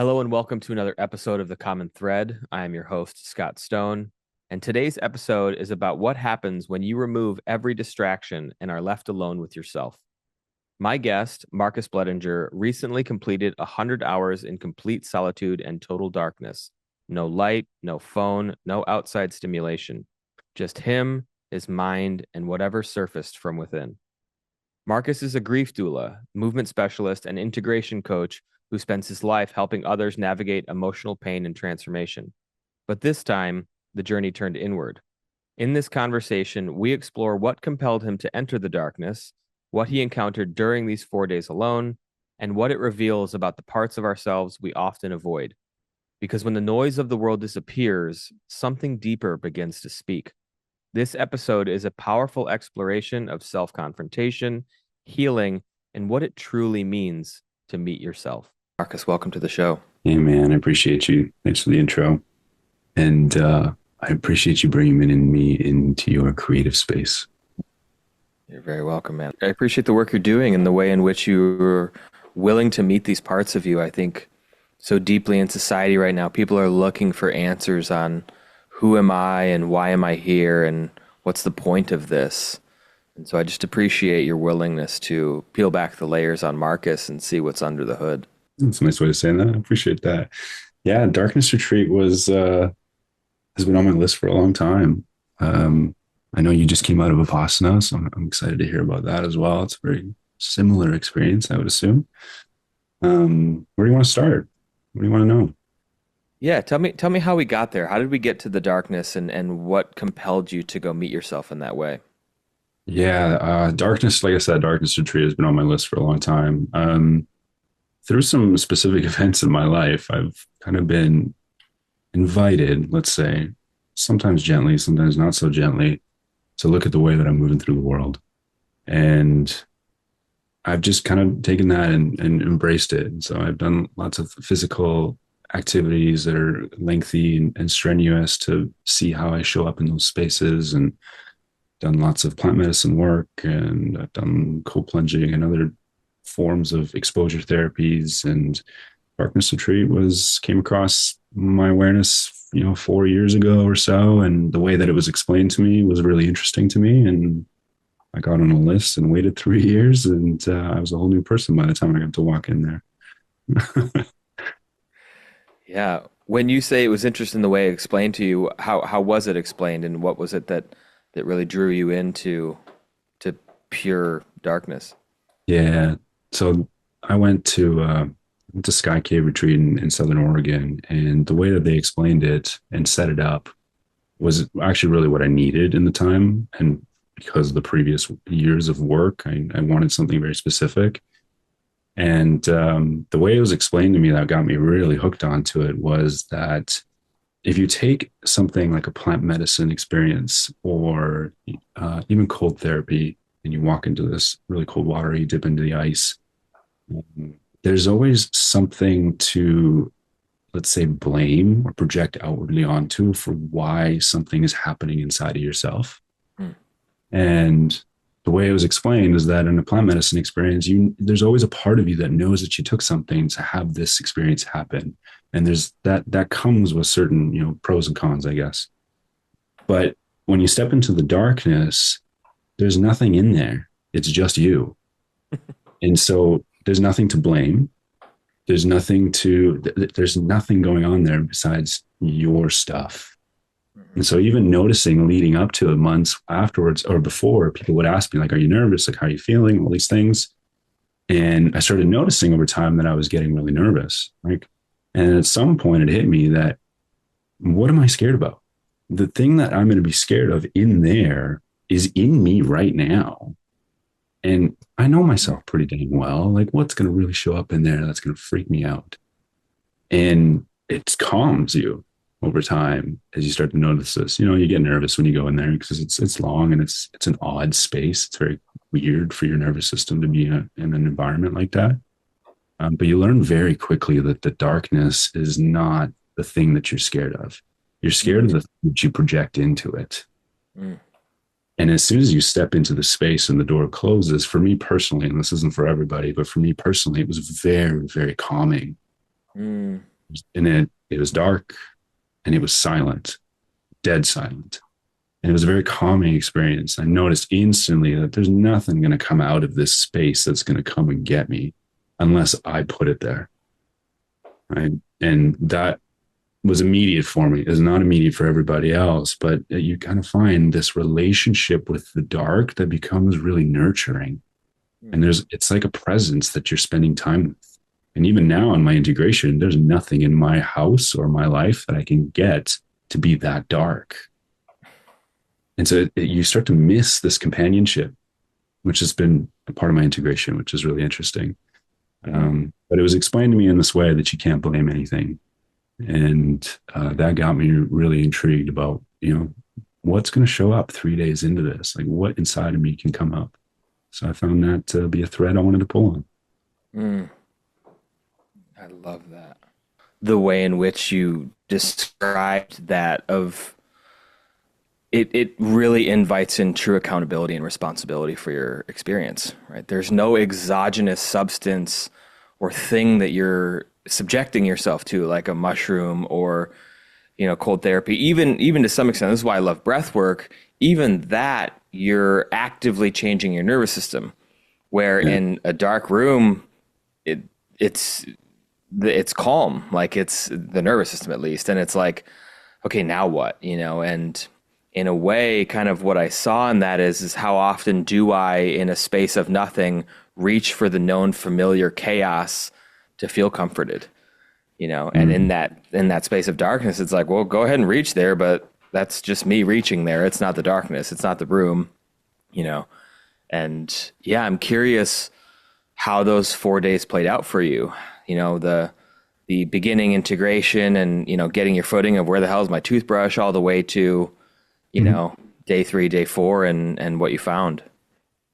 Hello and welcome to another episode of The Common Thread. I am your host, Scott Stone, and today's episode is about what happens when you remove every distraction and are left alone with yourself. My guest, Markus Blettinger, recently completed 100 hours in complete solitude and total darkness. No light, no phone, no outside stimulation. Just him, his mind, and whatever surfaced from within. Markus is a grief doula, movement specialist, and integration coach who spends his life helping others navigate emotional pain and transformation. But this time, the journey turned inward. In this conversation, we explore what compelled him to enter the darkness, what he encountered during these 4 days alone, and what it reveals about the parts of ourselves we often avoid. Because when the noise of the world disappears, something deeper begins to speak. This episode is a powerful exploration of self-confrontation, healing, and what it truly means to meet yourself. Markus, welcome to the show. Hey man, I appreciate you. Thanks for the intro. And I appreciate you bringing me into your creative space. You're very welcome, man. I appreciate the work you're doing and the way in which you're willing to meet these parts of you. I think so deeply in society right now, people are looking for answers on who am I and why am I here and what's the point of this. And so I just appreciate your willingness to peel back the layers on Markus and see what's under the hood. That's a nice way of saying that. I appreciate that. Yeah, Darkness Retreat has been on my list for a long time. I know you just came out of Vipassana, so I'm excited to hear about that as well. It's a very similar experience, I would assume. Where do you want to start? What do you want to know? Yeah, tell me how we got there. How did we get to the darkness and what compelled you to go meet yourself in that way? Yeah, Darkness, like I said, Darkness Retreat has been on my list for a long time. Through some specific events in my life, I've kind of been invited, let's say, sometimes gently, sometimes not so gently, to look at the way that I'm moving through the world. And I've just kind of taken that and embraced it. And so I've done lots of physical activities that are lengthy and strenuous to see how I show up in those spaces, and done lots of plant medicine work, and I've done cold plunging and other forms of exposure therapies. And Darkness Retreat came across my awareness, 4 years ago or so, and the way that it was explained to me was really interesting to me. And I got on a list and waited 3 years, and I was a whole new person by the time I got to walk in there. Yeah. When you say it was interesting the way it explained to you, how was it explained and what was it that really drew you into to pure darkness? Yeah. So I went to Sky Cave Retreat in Southern Oregon, and the way that they explained it and set it up was actually really what I needed in the time. And because of the previous years of work, I wanted something very specific. And the way it was explained to me that got me really hooked onto it was that if you take something like a plant medicine experience, or even cold therapy, and you walk into this really cold water, you dip into the ice, there's always something to, let's say, blame or project outwardly onto for why something is happening inside of yourself. Hmm. And the way it was explained is that in a plant medicine experience, there's always a part of you that knows that you took something to have this experience happen. And there's that comes with certain, pros and cons, I guess. But when you step into the darkness, there's nothing in there. It's just you. And so there's nothing to blame. There's nothing going on there besides your stuff. And so even noticing leading up to it, months afterwards or before, people would ask me, like, are you nervous? Like, how are you feeling? All these things. And I started noticing over time that I was getting really nervous. And at some point it hit me that, what am I scared about? The thing that I'm going to be scared of in there is in me right now. And I know myself pretty dang well. Like, what's going to really show up in there that's going to freak me out? And it calms you over time as you start to notice this. You get nervous when you go in there because it's long and it's an odd space. It's very weird for your nervous system to be in an environment like that. But you learn very quickly that the darkness is not the thing that you're scared of. You're scared of the thing that you project into it. Mm. And as soon as you step into the space and the door closes, for me personally, and this isn't for everybody, but for me personally, it was very, very calming. Mm. And it was dark and it was silent, dead silent. And it was a very calming experience. I noticed instantly that there's nothing going to come out of this space that's going to come and get me unless I put it there. Right. And that was immediate for me. It's not immediate for everybody else, but you kind of find this relationship with the dark that becomes really nurturing. And it's like a presence that you're spending time with. And even now in my integration, there's nothing in my house or my life that I can get to be that dark. And so you start to miss this companionship, which has been a part of my integration, which is really interesting. Mm. But it was explained to me in this way that you can't blame anything. And that got me really intrigued about, what's going to show up 3 days into this? Like what inside of me can come up? So I found that to be a thread I wanted to pull on. Mm. I love that. The way in which you described that of it really invites in true accountability and responsibility for your experience, right? There's no exogenous substance or thing that you're subjecting yourself to, like a mushroom or, cold therapy. Even to some extent, this is why I love breath work. Even that, you're actively changing your nervous system. Where Yeah. in a dark room, it it's it's calm, like it's the nervous system at least, and it's like, okay, now what, and in a way, kind of what I saw in that is how often do I, in a space of nothing, reach for the known familiar chaos to feel comforted, and in Mm. that space of darkness, it's like, well, go ahead and reach there, but that's just me reaching there. It's not the darkness, it's not the room, you know. And yeah, I'm curious how those 4 days played out for you. The beginning integration and getting your footing of where the hell is my toothbrush, all the way to you Mhm. know day 3, day 4, and what you found.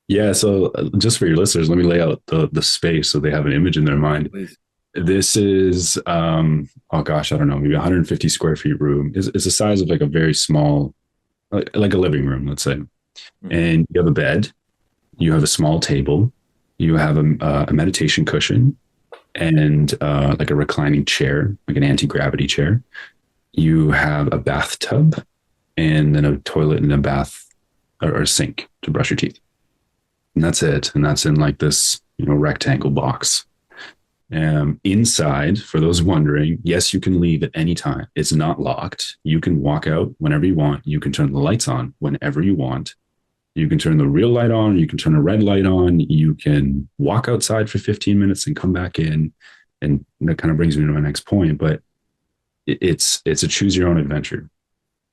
Yeah. So just for your listeners, let me lay out the space so they have an image in their mind. Please. This is, oh gosh, I don't know, maybe 150 square feet room. It's the size of like a very small, like a living room, let's say. Mm-hmm. And you have a bed, you have a small table, you have a meditation cushion, and like a reclining chair, like an anti gravity chair. You have a bathtub, and then a toilet and a bath or a sink to brush your teeth. And that's it. And that's in like this, rectangle box. Inside, for those wondering, yes, you can leave at any time. It's not locked. You can walk out whenever you want. You can turn the lights on whenever you want. You can turn the real light on. You can turn a red light on. You can walk outside for 15 minutes and come back in. And that kind of brings me to my next point. But it's a choose your own adventure.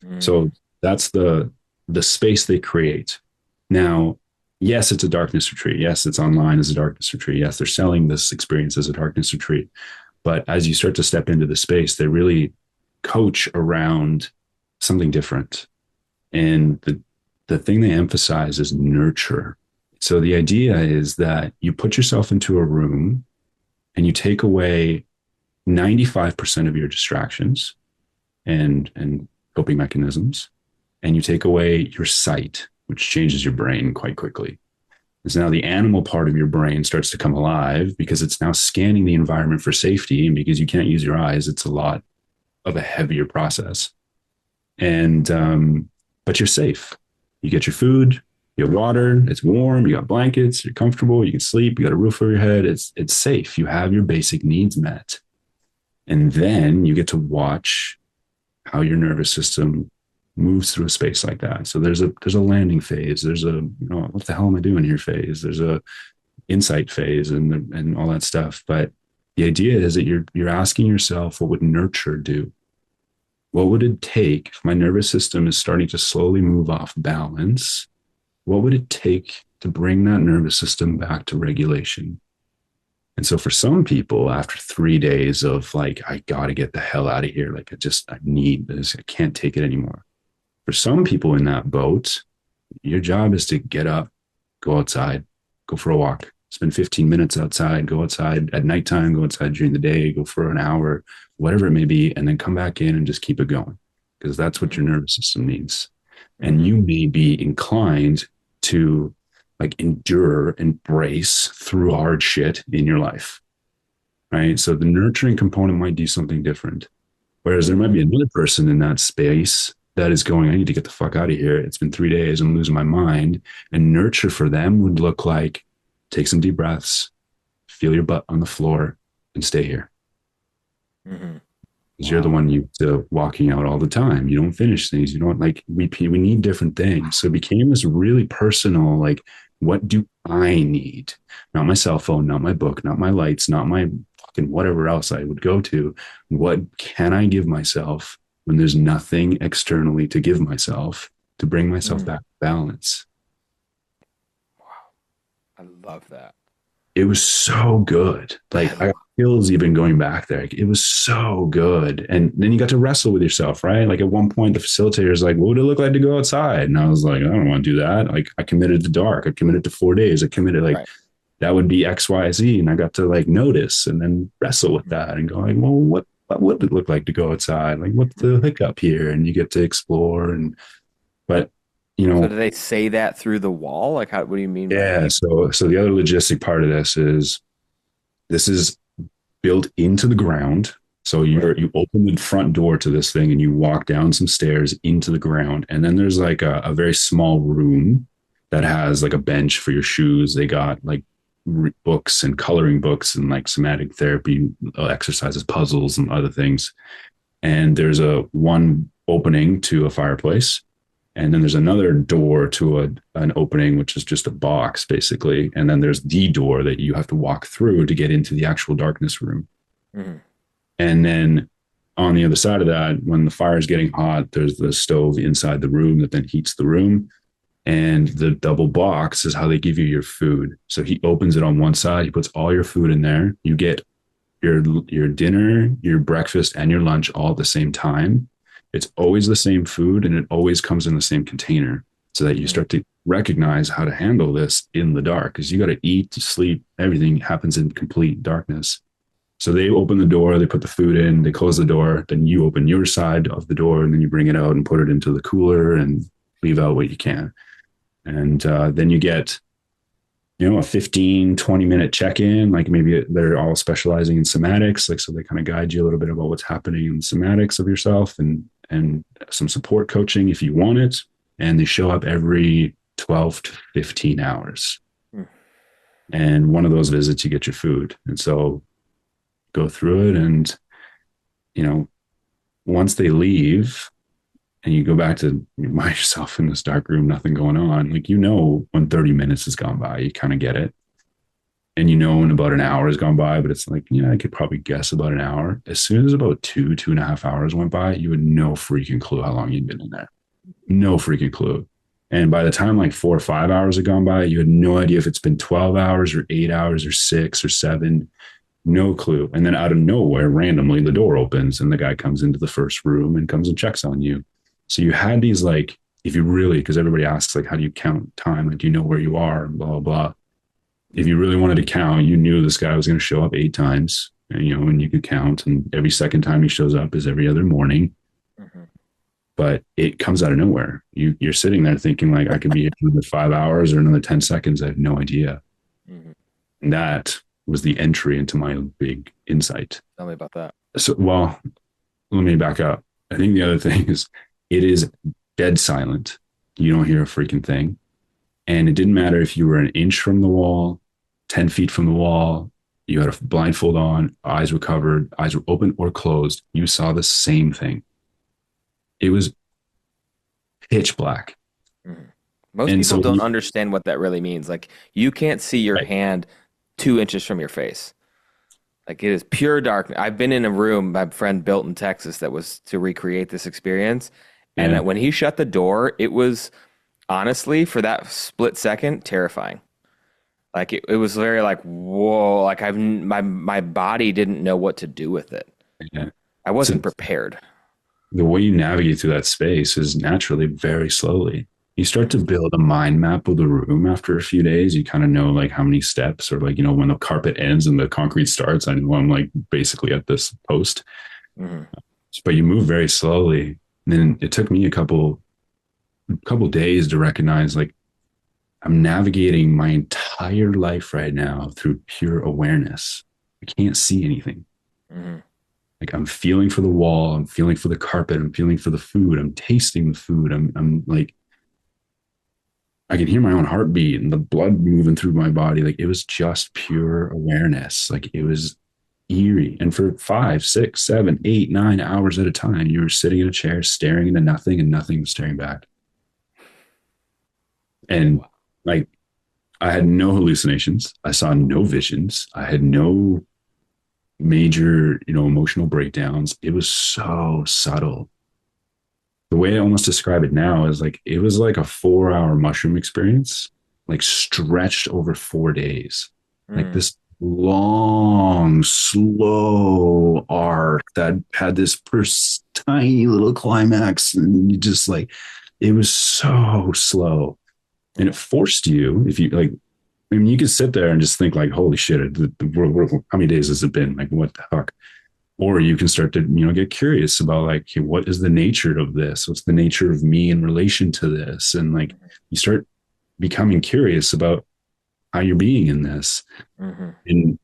Mm. So that's the space they create. Now, yes, it's a darkness retreat. Yes, it's online as a darkness retreat. Yes, they're selling this experience as a darkness retreat. But as you start to step into the space, they really coach around something different. And the thing they emphasize is nurture. So the idea is that you put yourself into a room and you take away 95% of your distractions and coping mechanisms, and you take away your sight, which changes your brain quite quickly. So now the animal part of your brain starts to come alive because it's now scanning the environment for safety. And because you can't use your eyes, it's a lot of a heavier process. And, but you're safe. You get your food, you have water, it's warm, you got blankets, you're comfortable, you can sleep, you got a roof over your head. It's safe. You have your basic needs met. And then you get to watch how your nervous system moves through a space like that. So there's a landing phase. There's a what the hell am I doing here phase. There's a insight phase and all that stuff. But the idea is that you're asking yourself, what would nurture do? What would it take if my nervous system is starting to slowly move off balance? What would it take to bring that nervous system back to regulation? And so for some people, after 3 days of like, I got to get the hell out of here. Like, I need this. I can't take it anymore. For some people in that boat, your job is to get up, go outside, go for a walk, spend 15 minutes outside, go outside at nighttime, go outside during the day, go for an hour, whatever it may be, and then come back in and just keep it going because that's what your nervous system needs. And Mm-hmm. you may be inclined to like endure and brace through hard shit in your life. right? So the nurturing component might do something different. Whereas there might Mm, be another person in that space that is going, I need to get the fuck out of here. It's been 3 days. I'm losing my mind. And nurture for them would look like take some deep breaths, feel your butt on the floor, and stay here. mm-hmm. Because you're the Wow. one you walking out all the time. You don't finish things. You don't like we need different things. So it became this really personal, like, what do I need? Not my cell phone, not my book, not my lights, not my fucking whatever else I would go to. What can I give myself when there's nothing externally to give myself to bring myself Mm, back to balance? wow. I love that. It was so good. I Like I love, feels even going back there. It was so good. And then you got to wrestle with yourself, right? Like at one point, the facilitator is like, what would it look like to go outside? And I was like, I don't want to do that. Like I committed to dark. I committed to 4 days. I committed like right. that would be X, Y, Z. And I got to like notice and then wrestle with that and go like, well, what would it look like to go outside? Like what's the hiccup here? And you get to explore and but you So know, do they say that through the wall? Like, what do you mean by yeah. like, So the other logistic part of this is built into the ground. So right? you open the front door to this thing and you walk down some stairs into the ground. And then there's like a very small room that has like a bench for your shoes. They got like books and coloring books and like somatic therapy exercises, puzzles, and other things. And there's a one opening to a fireplace. And then there's another door to an opening, which is just a box, basically. And then there's the door that you have to walk through to get into the actual darkness room. Mm-hmm. And then on the other side of that, when the fire is getting hot, there's the stove inside the room that then heats the room. And the double box is how they give you your food. So he opens it on one side, he puts all your food in there. You get your dinner, your breakfast, and your lunch all at the same time. It's always the same food and it always comes in the same container so that you Mm-hmm. start to recognize how to handle this in the dark because you got to eat, sleep, everything happens in complete darkness. So they open the door, they put the food in, they close the door, then you open your side of the door and then you bring it out and put it into the cooler and leave out what you can. And then you get, a 15, 20-minute check-in, like maybe they're all specializing in somatics. Like, so they kind of guide you a little bit about what's happening in the somatics of yourself and some support coaching if you want it. And they show up every 12 to 15 hours. And one of those visits, you get your food. And so go through it and you know once they leave and you go back to by yourself in this dark room, nothing going on, like when 30 minutes has gone by, you kind of get it. And when about an hour has gone by, but it's like, I could probably guess about an hour. As soon as about 2.5 hours went by, you had no freaking clue how long you'd been in there. No freaking clue. And by the time like 4 or 5 hours had gone by, you had no idea if it's been 12 hours or 8 hours or 6 or 7. No clue. And then out of nowhere, randomly, the door opens and the guy comes into the first room and comes and checks on you. So you had these like, if you really, because everybody asks, like, how do you count time? Like, do you know where you are? Blah, blah, blah. If you really wanted to count, you knew this guy was going to show up 8 times, and you could count. And every second time he shows up is every other morning. Mm-hmm. But it comes out of nowhere. You're sitting there thinking, like, I could be here for another 5 hours or another 10 seconds. I have no idea. Mm-hmm. And that was the entry into my big insight. Tell me about that. So, well, let me back up. I think the other thing is it is dead silent. You don't hear a freaking thing. And it didn't matter if you were an inch from the wall, 10 feet from the wall, you had a blindfold on, eyes were covered, eyes were open or closed. You saw the same thing. It was pitch black. Mhm. Most And people so, don't understand what that really means. Like you can't see your right, hand 2 inches from your face. Like it is pure darkness. I've been in a room my friend built in Texas that was to recreate this experience. And yeah, when he shut the door, it was honestly for that split second terrifying. Like it was very like, whoa, like my body didn't know what to do with it. yeah. I So wasn't prepared. the way you navigate through that space is naturally very slowly. You start to build a mind map of the room after a few days. You kind of know like how many steps, or like, when the carpet ends and the concrete starts, I know I'm like basically at this post. Hmm. But you move very slowly. And then it took me a couple days to recognize like I'm navigating my entire life right now through pure awareness. I can't see anything. Mm-hmm. Like I'm feeling for the wall, I'm feeling for the carpet, I'm feeling for the food, I'm tasting the food. I'm like I can hear my own heartbeat and the blood moving through my body. Like it was just pure awareness. Like it was eerie. And for 5, 6, 7, 8, 9 hours at a time, you were sitting in a chair staring into nothing and nothing was staring back. And Wow. like I had no hallucinations. I saw no visions. I had no major, emotional breakdowns. It was so subtle. The way I almost describe it now is like it was like a 4 hour mushroom experience, like stretched over 4 days. Like Mm. this long, slow arc that had this tiny little climax. And you just like, it was so slow. And it Yeah. forced you, if you like, I mean, you could sit there and just think like, holy shit, how many days has it been? Like, what the fuck? Or you can start to, get curious about like, hey, what is the nature of this? What's the nature of me in relation to this? And like, you start becoming curious about how you're being in this. Mm-hmm. And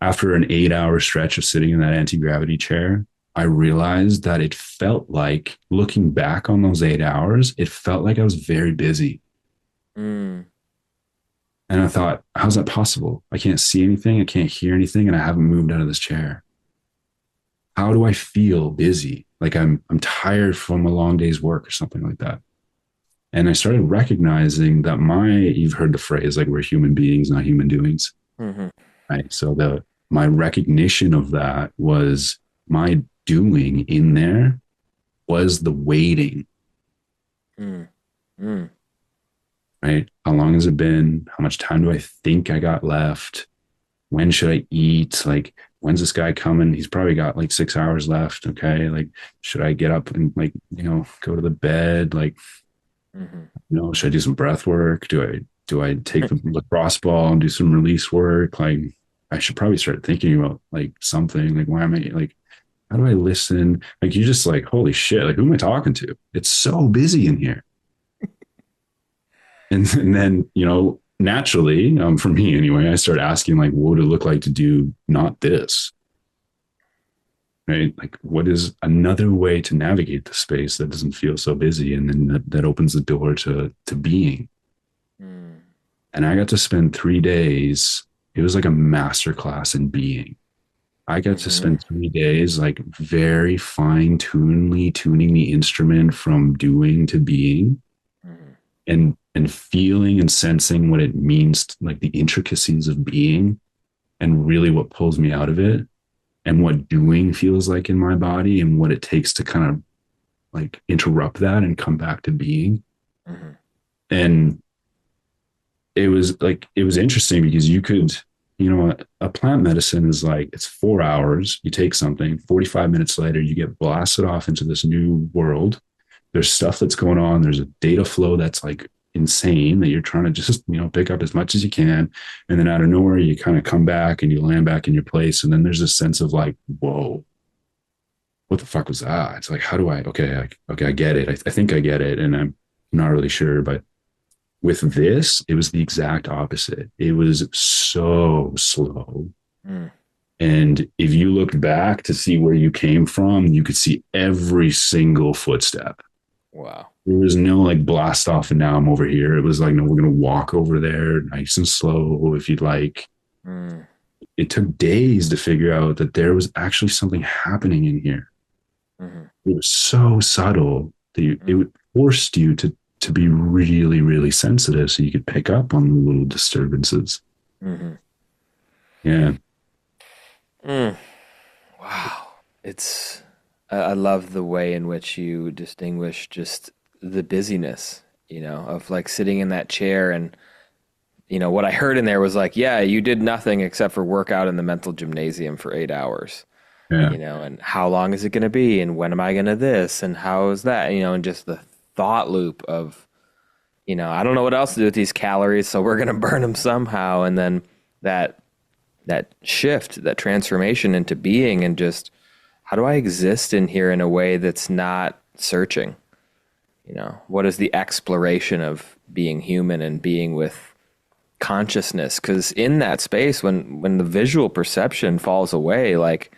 after an 8 hour stretch of sitting in that anti-gravity chair, I realized that it felt like looking back on those 8 hours, it felt like I was very busy. Mm. And I thought, how's that possible? I can't see anything. I can't hear anything. And I haven't moved out of this chair. How do I feel busy? Like I'm tired from a long day's work or something like that. And I started recognizing that you've heard the phrase like we're human beings, not human doings. Mm-hmm. Right. So my recognition of that was my doing in there was the waiting, Mm. Mm. right? How long has it been? How much time do I think I got left? When should I eat? Like, when's this guy coming? He's probably got like 6 hours left. Okay. Like, should I get up and like, go to the bed? Like, Mm-hmm. should I do some breath work? Do I take the lacrosse ball and do some release work? Like, I should probably start thinking about like something. Like, why am I like, how do I listen? Like, you just like, holy shit, like, who am I talking to? It's so busy in here. And then, naturally, for me anyway, I start asking, like, what would it look like to do not this? Right? Like, what is another way to navigate the space that doesn't feel so busy? And then that opens the door to being. Mm. And I got to spend 3 days. It was like a master class in being. I got to Mm-hmm. spend 3 days like very fine tunedly tuning the instrument from doing to being Mm-hmm. and feeling and sensing what it means, like the intricacies of being and really what pulls me out of it and what doing feels like in my body and what it takes to kind of like interrupt that and come back to being. Mm-hmm. And it was interesting because you could, a plant medicine is like it's 4 hours, you take something, 45 minutes later you get blasted off into this new world. There's stuff that's going on, there's a data flow that's like insane that you're trying to just pick up as much as you can, and then out of nowhere you kind of come back and you land back in your place, and then there's this sense of like, whoa, what the fuck was that? It's like, how do I, okay, I get it. I think I get it, and I'm not really sure. But with this, it was the exact opposite. It was so slow. Mm. And if you looked back to see where you came from, you could see every single footstep. Wow. There was no like blast off and now I'm over here. It was like, no, we're going to walk over there nice and slow if you'd like. Mm. It took days to figure out that there was actually something happening in here. Mm-hmm. It was so subtle that Mm. it forced you to be really, really sensitive so you could pick up on the little disturbances. Mm-hmm. Yeah. Mm. Wow. I love the way in which you distinguish just the busyness, of like sitting in that chair. And, what I heard in there was like, yeah, you did nothing except for work out in the mental gymnasium for 8 hours, Yeah. and how long is it going to be? And when am I going to this? And how is that? And just the thought loop of, I don't know what else to do with these calories, so we're going to burn them somehow. And then that, that shift, that transformation into being and just, how do I exist in here in a way that's not searching? What is the exploration of being human and being with consciousness, because in that space, when the visual perception falls away, like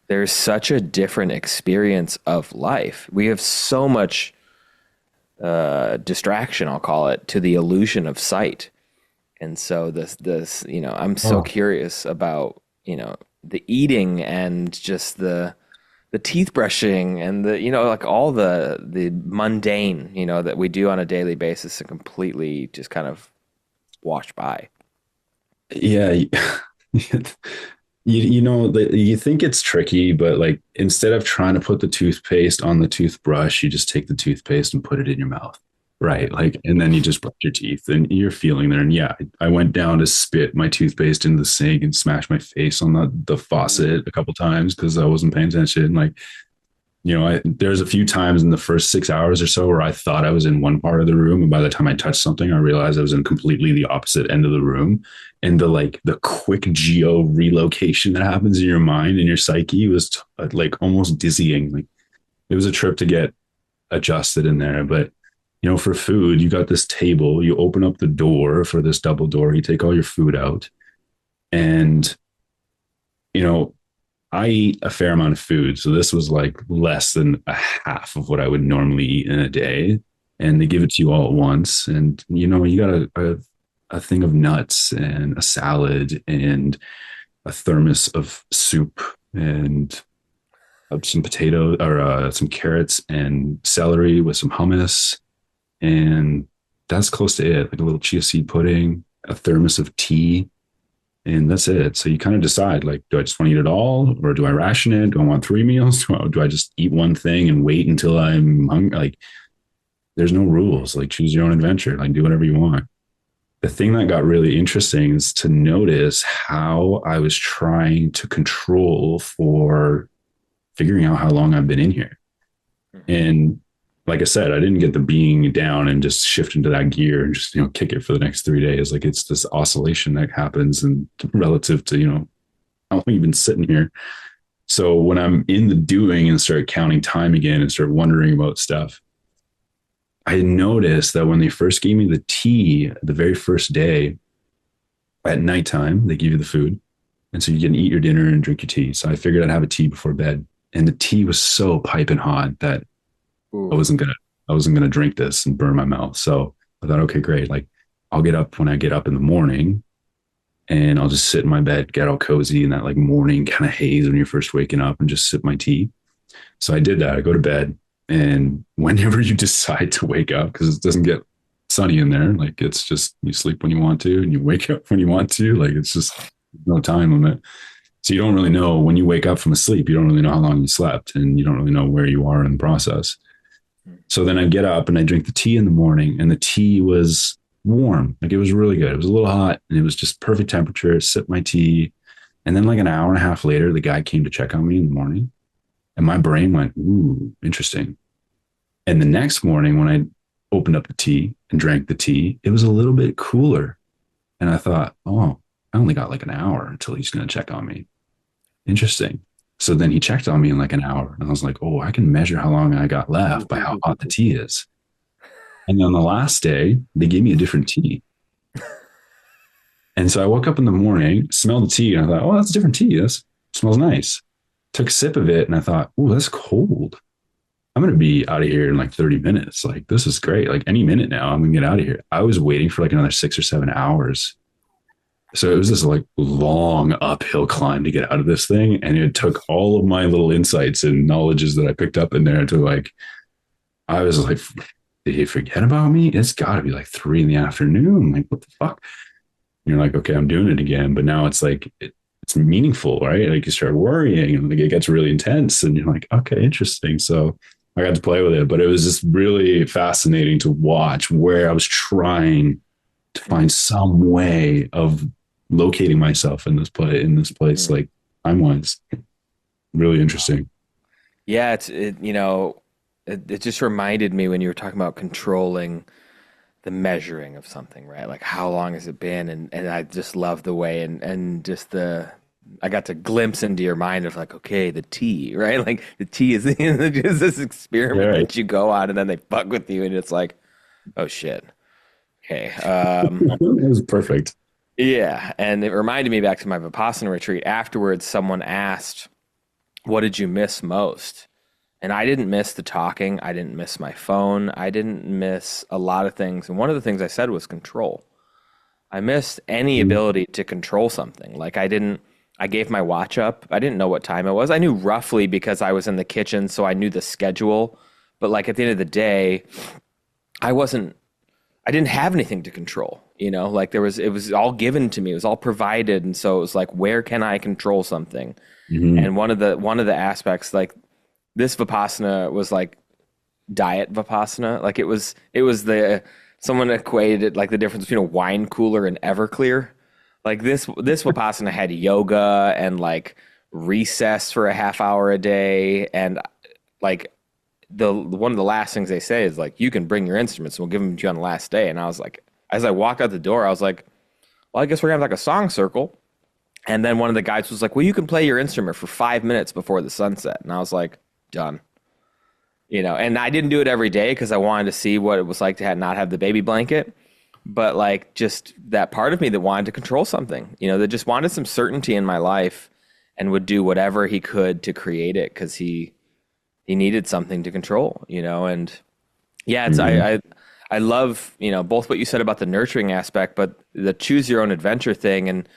there's such a different experience of life. We have so much distraction, I'll call it, to the illusion of sight. And so this, I'm so Oh, curious about, the eating and just the teeth brushing and like all the mundane, that we do on a daily basis and completely just kind of wash by. yeah. You think it's tricky, but like instead of trying to put the toothpaste on the toothbrush, you just take the toothpaste and put it in your mouth. Right. Like, and then you just brush your teeth and you're feeling there. And yeah, I went down to spit my toothpaste into the sink and smash my face on the Ooh. faucet a couple times because I wasn't paying attention. Like, there's a few times in the first 6 hours or so where I thought I was in one part of the room, and by the time I touched something, I realized I was in completely the opposite end of the room. And the quick geo relocation that happens in your mind and your psyche was like almost dizzying. Like it was a trip to get adjusted in there. But for food, you got this table. You open up the door for this double door. You take all your food out, and you know I eat a fair amount of food. So this was like less than a half of what I would normally eat in a day. And they give it to you all at once. And, you got a thing of nuts and a salad and a thermos of soup and some potato or some carrots and celery with some hummus. And that's close to it. Like a little chia seed pudding, a thermos of tea, and that's it. So you kind of decide, like, do I just want to eat it all, or do I ration it? Do I want 3 meals? Do I just eat one thing and wait until I'm hungry? Like, there's no rules. Like, choose your own adventure. Like, do whatever you want. The thing that got really interesting is to notice how I was trying to control for figuring out how long I've been in here. And like I said, I didn't get the being down and just shift into that gear and just, kick it for the next 3 days. Like it's this oscillation that happens and relative to, how long you've been sitting here. So when I'm in the doing and start counting time again and start wondering about stuff, I noticed that when they first gave me the tea the very first day at nighttime, they give you the food. And so you can eat your dinner and drink your tea. So I figured I'd have a tea before bed. And the tea was so piping hot that I Ooh. wasn't gonna I wasn't gonna drink this and burn my mouth. So I thought, okay, great. Like I'll get up when I get up in the morning and I'll just sit in my bed, get all cozy in that like morning kind of haze when you're first waking up and just sip my tea. So I did that. I go to bed, and whenever you decide to wake up, because it doesn't get sunny in there, like it's just you sleep when you want to and you wake up when you want to. Like it's just no time limit. So you don't really know when you wake up from a sleep, you don't really know how long you slept and you don't really know where you are in the process. So then I get up and I drink the tea in the morning, and the tea was warm. Like it was really good. It was a little hot and it was just perfect temperature. Sip my tea. And then like an hour and a half later, the guy came to check on me in the morning, and my brain went, ooh, interesting. And the next morning when I opened up the tea and drank the tea, it was a little bit cooler. And I thought, oh, I only got like an hour until he's going to check on me. Interesting. So then he checked on me in like an hour, and I was like, oh, I can measure how long I got left by how hot the tea is. And then the last day, they gave me a different tea. And so I woke up in the morning, smelled the tea, and I thought, oh, that's a different tea. This smells nice. Took a sip of it, and I thought, oh, that's cold. I'm going to be out of here in like 30 minutes. Like, this is great. Like, any minute now, I'm going to get out of here. I was waiting for like another 6 or 7 hours. So it was this like long uphill climb to get out of this thing. And it took all of my little insights and knowledges that I picked up in there to like, I was like, did he forget about me? It's got to be like 3 in the afternoon. Like, what the fuck? And you're like, okay, I'm doing it again. But now it's like, it's meaningful, right? Like you start worrying and like it gets really intense and you're like, okay, interesting. So I got to play with it, but it was just really fascinating to watch where I was trying to find some way of locating myself in this place, like time wise. Really interesting. Yeah, it just reminded me when you were talking about controlling the measuring of something, right? Like how long has it been? And I just love the way and just I got to glimpse into your mind of like, okay, the tea, right? Like the tea is just this Yeah, experiment right. that you go on and then they fuck with you and it's like, oh shit. Okay. It was perfect. Yeah, and it reminded me back to my Vipassana retreat. Afterwards, someone asked, "What did you miss most?" And I didn't miss the talking. I didn't miss my phone. I didn't miss a lot of things. And one of the things I said was control. I missed any Mm. ability to control something. Like I gave my watch up. I didn't know what time it was. I knew roughly because I was in the kitchen, so I knew the schedule. But like at the end of the day, I wasn't, I didn't have anything to control. Like it was all given to me. It was all provided. And so it was like, where can I control something? Mhm. And one of the aspects, like this Vipassana was like diet Vipassana. Like it was the someone equated it like the difference between a wine cooler and Everclear. Like this Vipassana had yoga and like recess for a half hour a day, and like the one of the last things they say is like you can bring your instruments and we'll give them to you on the last day. And I was like, as I walked out the door, I was like, well, I guess we're gonna have like a song circle. And then one of the guys was like, well, you can play your instrument for 5 minutes before the sunset. And I was like, done. And I didn't do it every day because I wanted to see what it was like to not have the baby blanket. But like just that part of me that wanted to control something, that just wanted some certainty in my life and would do whatever he could to create it because he needed something to control, and yeah, it's Mhm. I love, both what you said about the nurturing aspect, but the choose your own adventure thing. And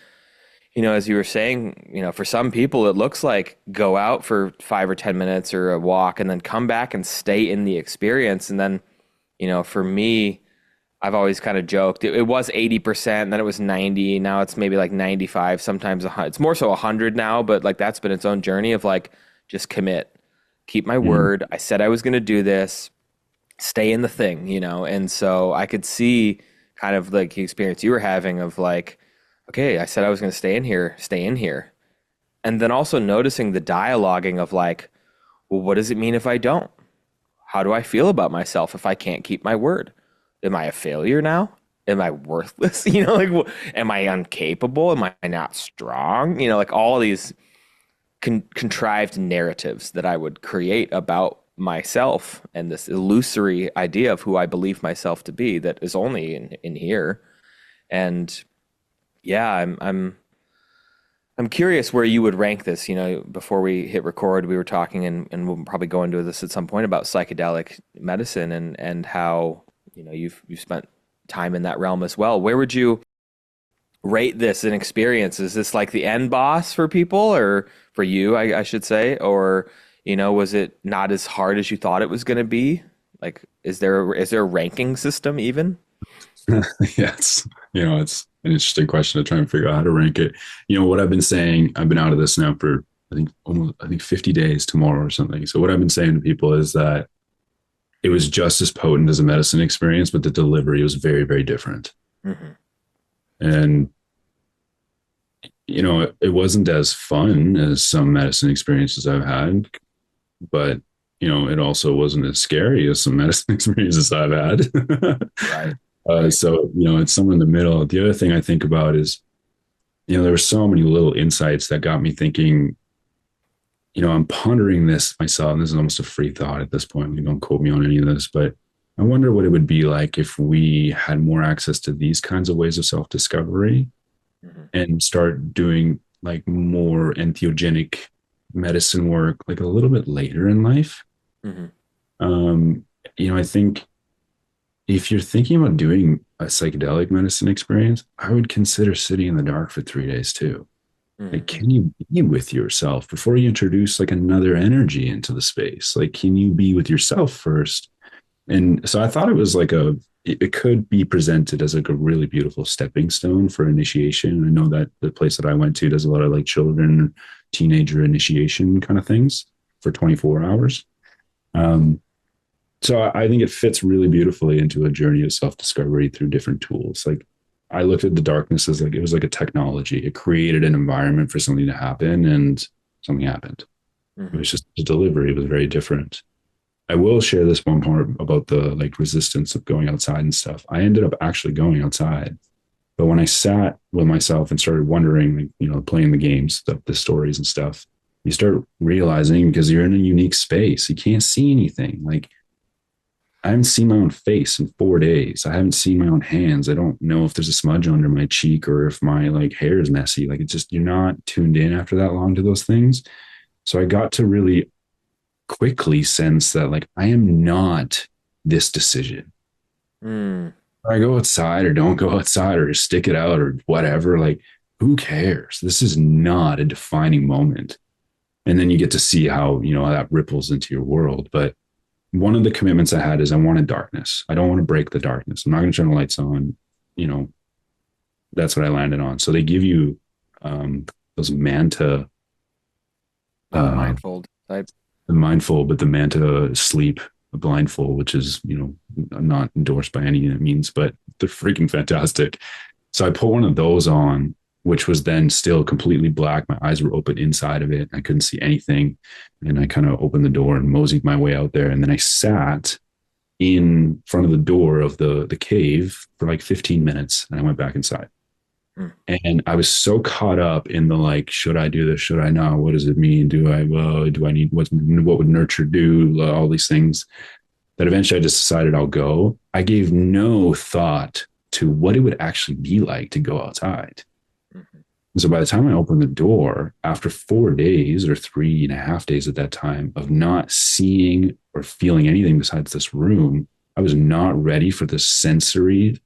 as you were saying, for some people, it looks like go out for 5 or 10 minutes or a walk and then come back and stay in the experience. And then, for me, I've always kind of joked it was 80%, then it was 90. Now it's maybe like 95, sometimes 100. It's more so 100 now, but like that's been its own journey of like just commit, keep my Mhm. word. I said I was going to do this, stay in the thing, And so I could see kind of like the experience you were having of like, okay, I said I was going to stay in here, stay in here. And then also noticing the dialoguing of like, well, what does it mean if I don't? How do I feel about myself if I can't keep my word? Am I a failure now? Am I worthless? Like, am I incapable? Am I not strong? Like all these contrived narratives that I would create about myself and this illusory idea of who I believe myself to be that is only in here. And yeah, I'm curious where you would rank this. Before we hit record, we were talking, and we'll probably go into this at some point about psychedelic medicine and how you've spent time in that realm as well. Where would you rate this an experience? Is this like the end boss for people, or for you, I should say, or was it not as hard as you thought it was going to be? Like, is there a ranking system even? Yes. It's an interesting question to try and figure out how to rank it. What I've been saying, I've been out of this now for I think 50 days tomorrow or something. So what I've been saying to people is that it was just as potent as a medicine experience, but the delivery was very, very different. Hmm. And it wasn't as fun as some medicine experiences I've had, but it also wasn't as scary as some medicine experiences I've had. Right. Right. So it's somewhere in the middle. The other thing I think about is there were so many little insights that got me thinking. I'm pondering this myself, and this is almost a free thought at this point. You don't quote me on any of this, but I wonder what it would be like if we had more access to these kinds of ways of self-discovery Hmm. and start doing like more entheogenic medicine work like a little bit later in life. Hmm. Um, I think if you're thinking about doing a psychedelic medicine experience, I would consider sitting in the dark for 3 days too. Like, Hmm. can you be with yourself before you introduce like another energy into the space? Like, can you be with yourself first? And so I thought it was like it could be presented as like a really beautiful stepping stone for initiation. I know that the place that I went to does a lot of like children, teenager initiation kind of things for 24 hours. Um, so I think it fits really beautifully into a journey of self-discovery through different tools. Like I looked at the darkness as like it was like a technology. It created an environment for something to happen, and something happened. It Hmm. was just the delivery was very different. I will share this one part about the like resistance of going outside and stuff. I ended up actually going outside, but when I sat with myself and started wondering, like, playing the games, the stories and stuff, you start realizing because you're in a unique space, you can't see anything. Like I haven't seen my own face in 4 days. I haven't seen my own hands. I don't know if there's a smudge under my cheek or if my like hair is messy. Like it's just, you're not tuned in after that long to those things. So I got to really quickly sense that like I am not this decision. Mm. I go outside or don't go outside or stick it out or whatever. Like, who cares? This is not a defining moment. And then you get to see how, how that ripples into your world. But one of the commitments I had is I wanted darkness. I don't want to break the darkness. I'm not going to turn the lights on. You know, that's what I landed on. So they give you those manta, Like a uh, mindfold type. the mindful, but the manta sleep blindfold, which is, not endorsed by any means, but they're freaking fantastic. So I put one of those on, which was then still completely black. My eyes were open inside of it. I couldn't see anything. And I kind of opened the door and moseyed my way out there. And then I sat in front of the door of the cave for like 15 minutes and I went back inside. Mm. And I was so caught up in the like, should I do this? Should I not? What does it mean? Do I need what would nurture do? All these things that eventually I just decided I'll go. I gave no thought to what it would actually be like to go outside. Mm-hmm. So by the time I opened the door, after 4 days or 3.5 days at that time of not seeing or feeling anything besides this room, I was not ready for the sensory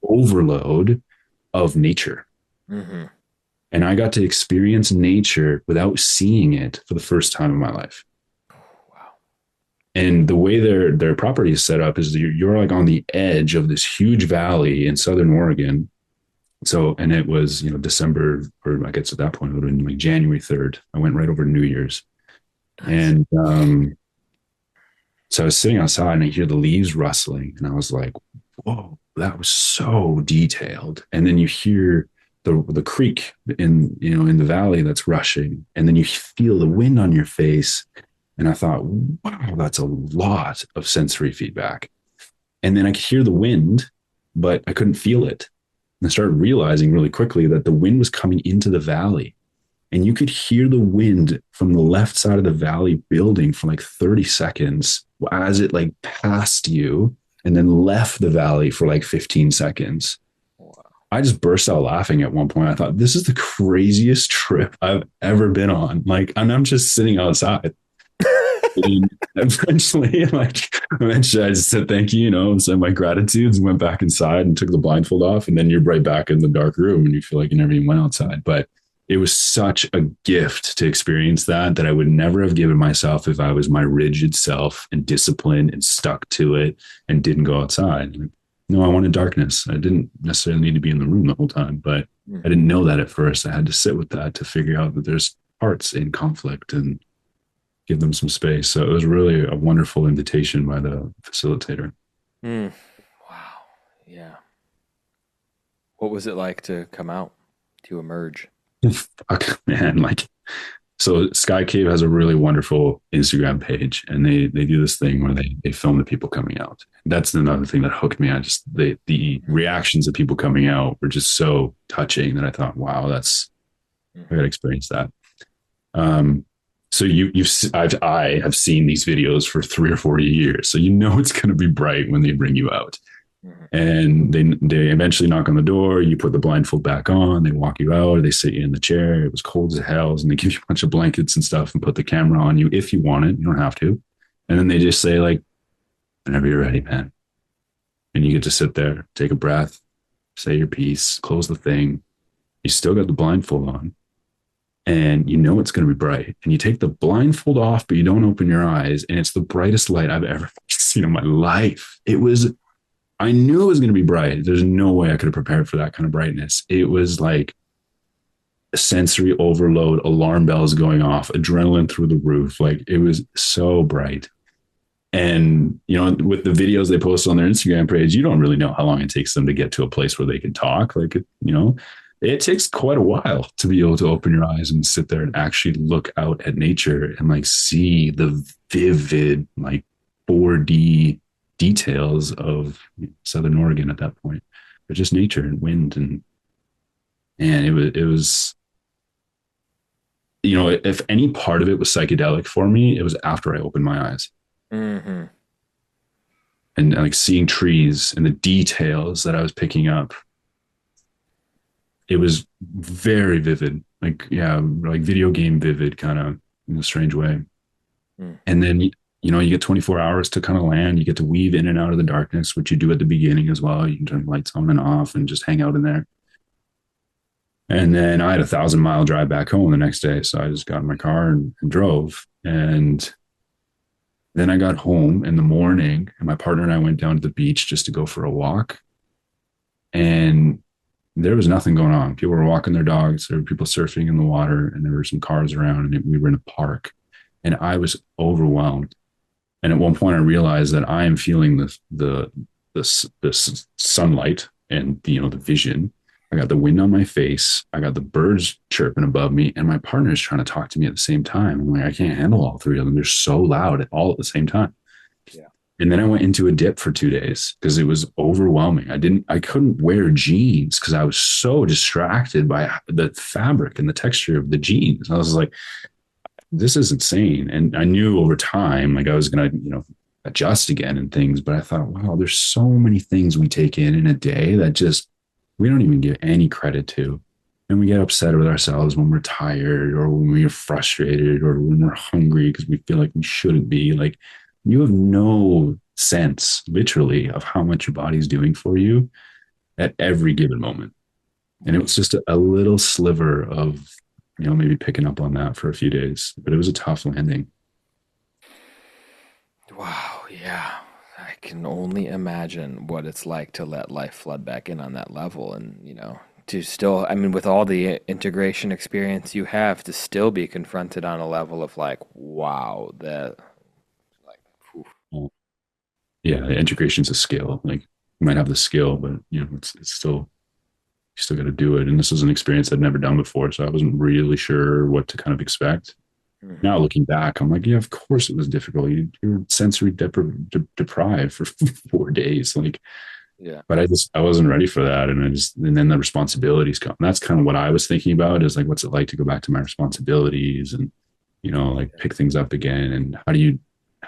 overload of nature. Mm-hmm. And I got to experience nature without seeing it for the first time in my life. Wow. And the way their property is set up is you're like on the edge of this huge valley in Southern Oregon. So, and it was, December, or I guess at that point, it would have been like January 3rd. I went right over New Year's. Nice. And so I was sitting outside and I hear the leaves rustling. And I was like, whoa, that was so detailed. And then you hear the creek in the valley that's rushing. And then you feel the wind on your face. And I thought, wow, that's a lot of sensory feedback. And then I could hear the wind, but I couldn't feel it. And I started realizing really quickly that the wind was coming into the valley. And you could hear the wind from the left side of the valley building for like 30 seconds as it like passed you and then left the valley for like 15 seconds. Wow. I just burst out laughing at one point. I thought, this is the craziest trip I've ever been on. Like, and I'm just sitting outside. And eventually I just said thank you, and said my gratitudes and went back inside and took the blindfold off. And then you're right back in the dark room and you feel like you never even went outside. But it was such a gift to experience that I would never have given myself if I was my rigid self and disciplined and stuck to it and didn't go outside. Like, no, I wanted darkness. I didn't necessarily need to be in the room the whole time, but I didn't know that at first. I had to sit with that to figure out that there's parts in conflict and give them some space. So it was really a wonderful invitation by the facilitator. Mm. Wow. Yeah. What was it like to come out, to emerge? Fuck, man, so Sky Cave has a really wonderful Instagram page, and they do this thing where they film the people coming out. That's another thing that hooked me. I just the reactions of people coming out were just so touching that I thought, wow, I got to experience that. So I have seen these videos for 3 or 4 years, so it's going to be bright when they bring you out. And they eventually knock on the door. You put the blindfold back on. They walk you out. They sit you in the chair. It was cold as hell, and they give you a bunch of blankets and stuff and put the camera on you if you want it. You don't have to. And then they just say like, "Whenever you're ready, man." And you get to sit there, take a breath, say your piece, close the thing. You still got the blindfold on, and it's going to be bright. And you take the blindfold off, but you don't open your eyes, and it's the brightest light I've ever seen in my life. I knew it was going to be bright. There's no way I could have prepared for that kind of brightness. It was like sensory overload, alarm bells going off, adrenaline through the roof. Like, it was so bright. And, with the videos they post on their Instagram page, you don't really know how long it takes them to get to a place where they can talk. Like, it takes quite a while to be able to open your eyes and sit there and actually look out at nature and like see the vivid, like 4D details of Southern Oregon at that point. But just nature and wind and it was if any part of it was psychedelic for me, it was after I opened my eyes. Mm-hmm. and like seeing trees and the details that I was picking up. It was very vivid, like, yeah, like video game vivid, kind of, in a strange way. Mm. And then, you get 24 hours to kind of land. You get to weave in and out of the darkness, which you do at the beginning as well. You can turn lights on and off and just hang out in there. And then I had 1,000-mile drive back home the next day. So I just got in my car and drove. And then I got home in the morning, and my partner and I went down to the beach just to go for a walk. And there was nothing going on. People were walking their dogs. There were people surfing in the water, and there were some cars around, and we were in a park. And I was overwhelmed. And at one point, I realized that I am feeling the sunlight and the vision. I got the wind on my face. I got the birds chirping above me, and my partner is trying to talk to me at the same time. I'm like, I can't handle all three of them. They're so loud all at the same time. Yeah. And then I went into a dip for 2 days because it was overwhelming. I couldn't wear jeans because I was so distracted by the fabric and the texture of the jeans. I was like, this is insane. And I knew over time, like I was going to, adjust again and things. But I thought, wow, there's so many things we take in a day that just, we don't even give any credit to. And we get upset with ourselves when we're tired or when we're frustrated or when we're hungry because we feel like we shouldn't be. Like, you have no sense, literally, of how much your body's doing for you at every given moment. And it was just a little sliver of, maybe picking up on that for a few days, but it was a tough landing. Wow, yeah. I can only imagine what it's like to let life flood back in on that level and, to still, I mean, with all the integration experience you have, to still be confronted on a level of like, wow, that, like, phew. Well, yeah, integration's a skill. Like, you might have the skill, but it's still, you still got to do it. And this was an experience I'd never done before, so I wasn't really sure what to kind of expect. Mhm. Now looking back, I'm like, yeah, of course it was difficult. You're sensory deprived for 4 days, like. Yeah. But I wasn't ready for that, and then the responsibilities come. And that's kind of what I was thinking about, is like, what's it like to go back to my responsibilities and like pick things up again, and how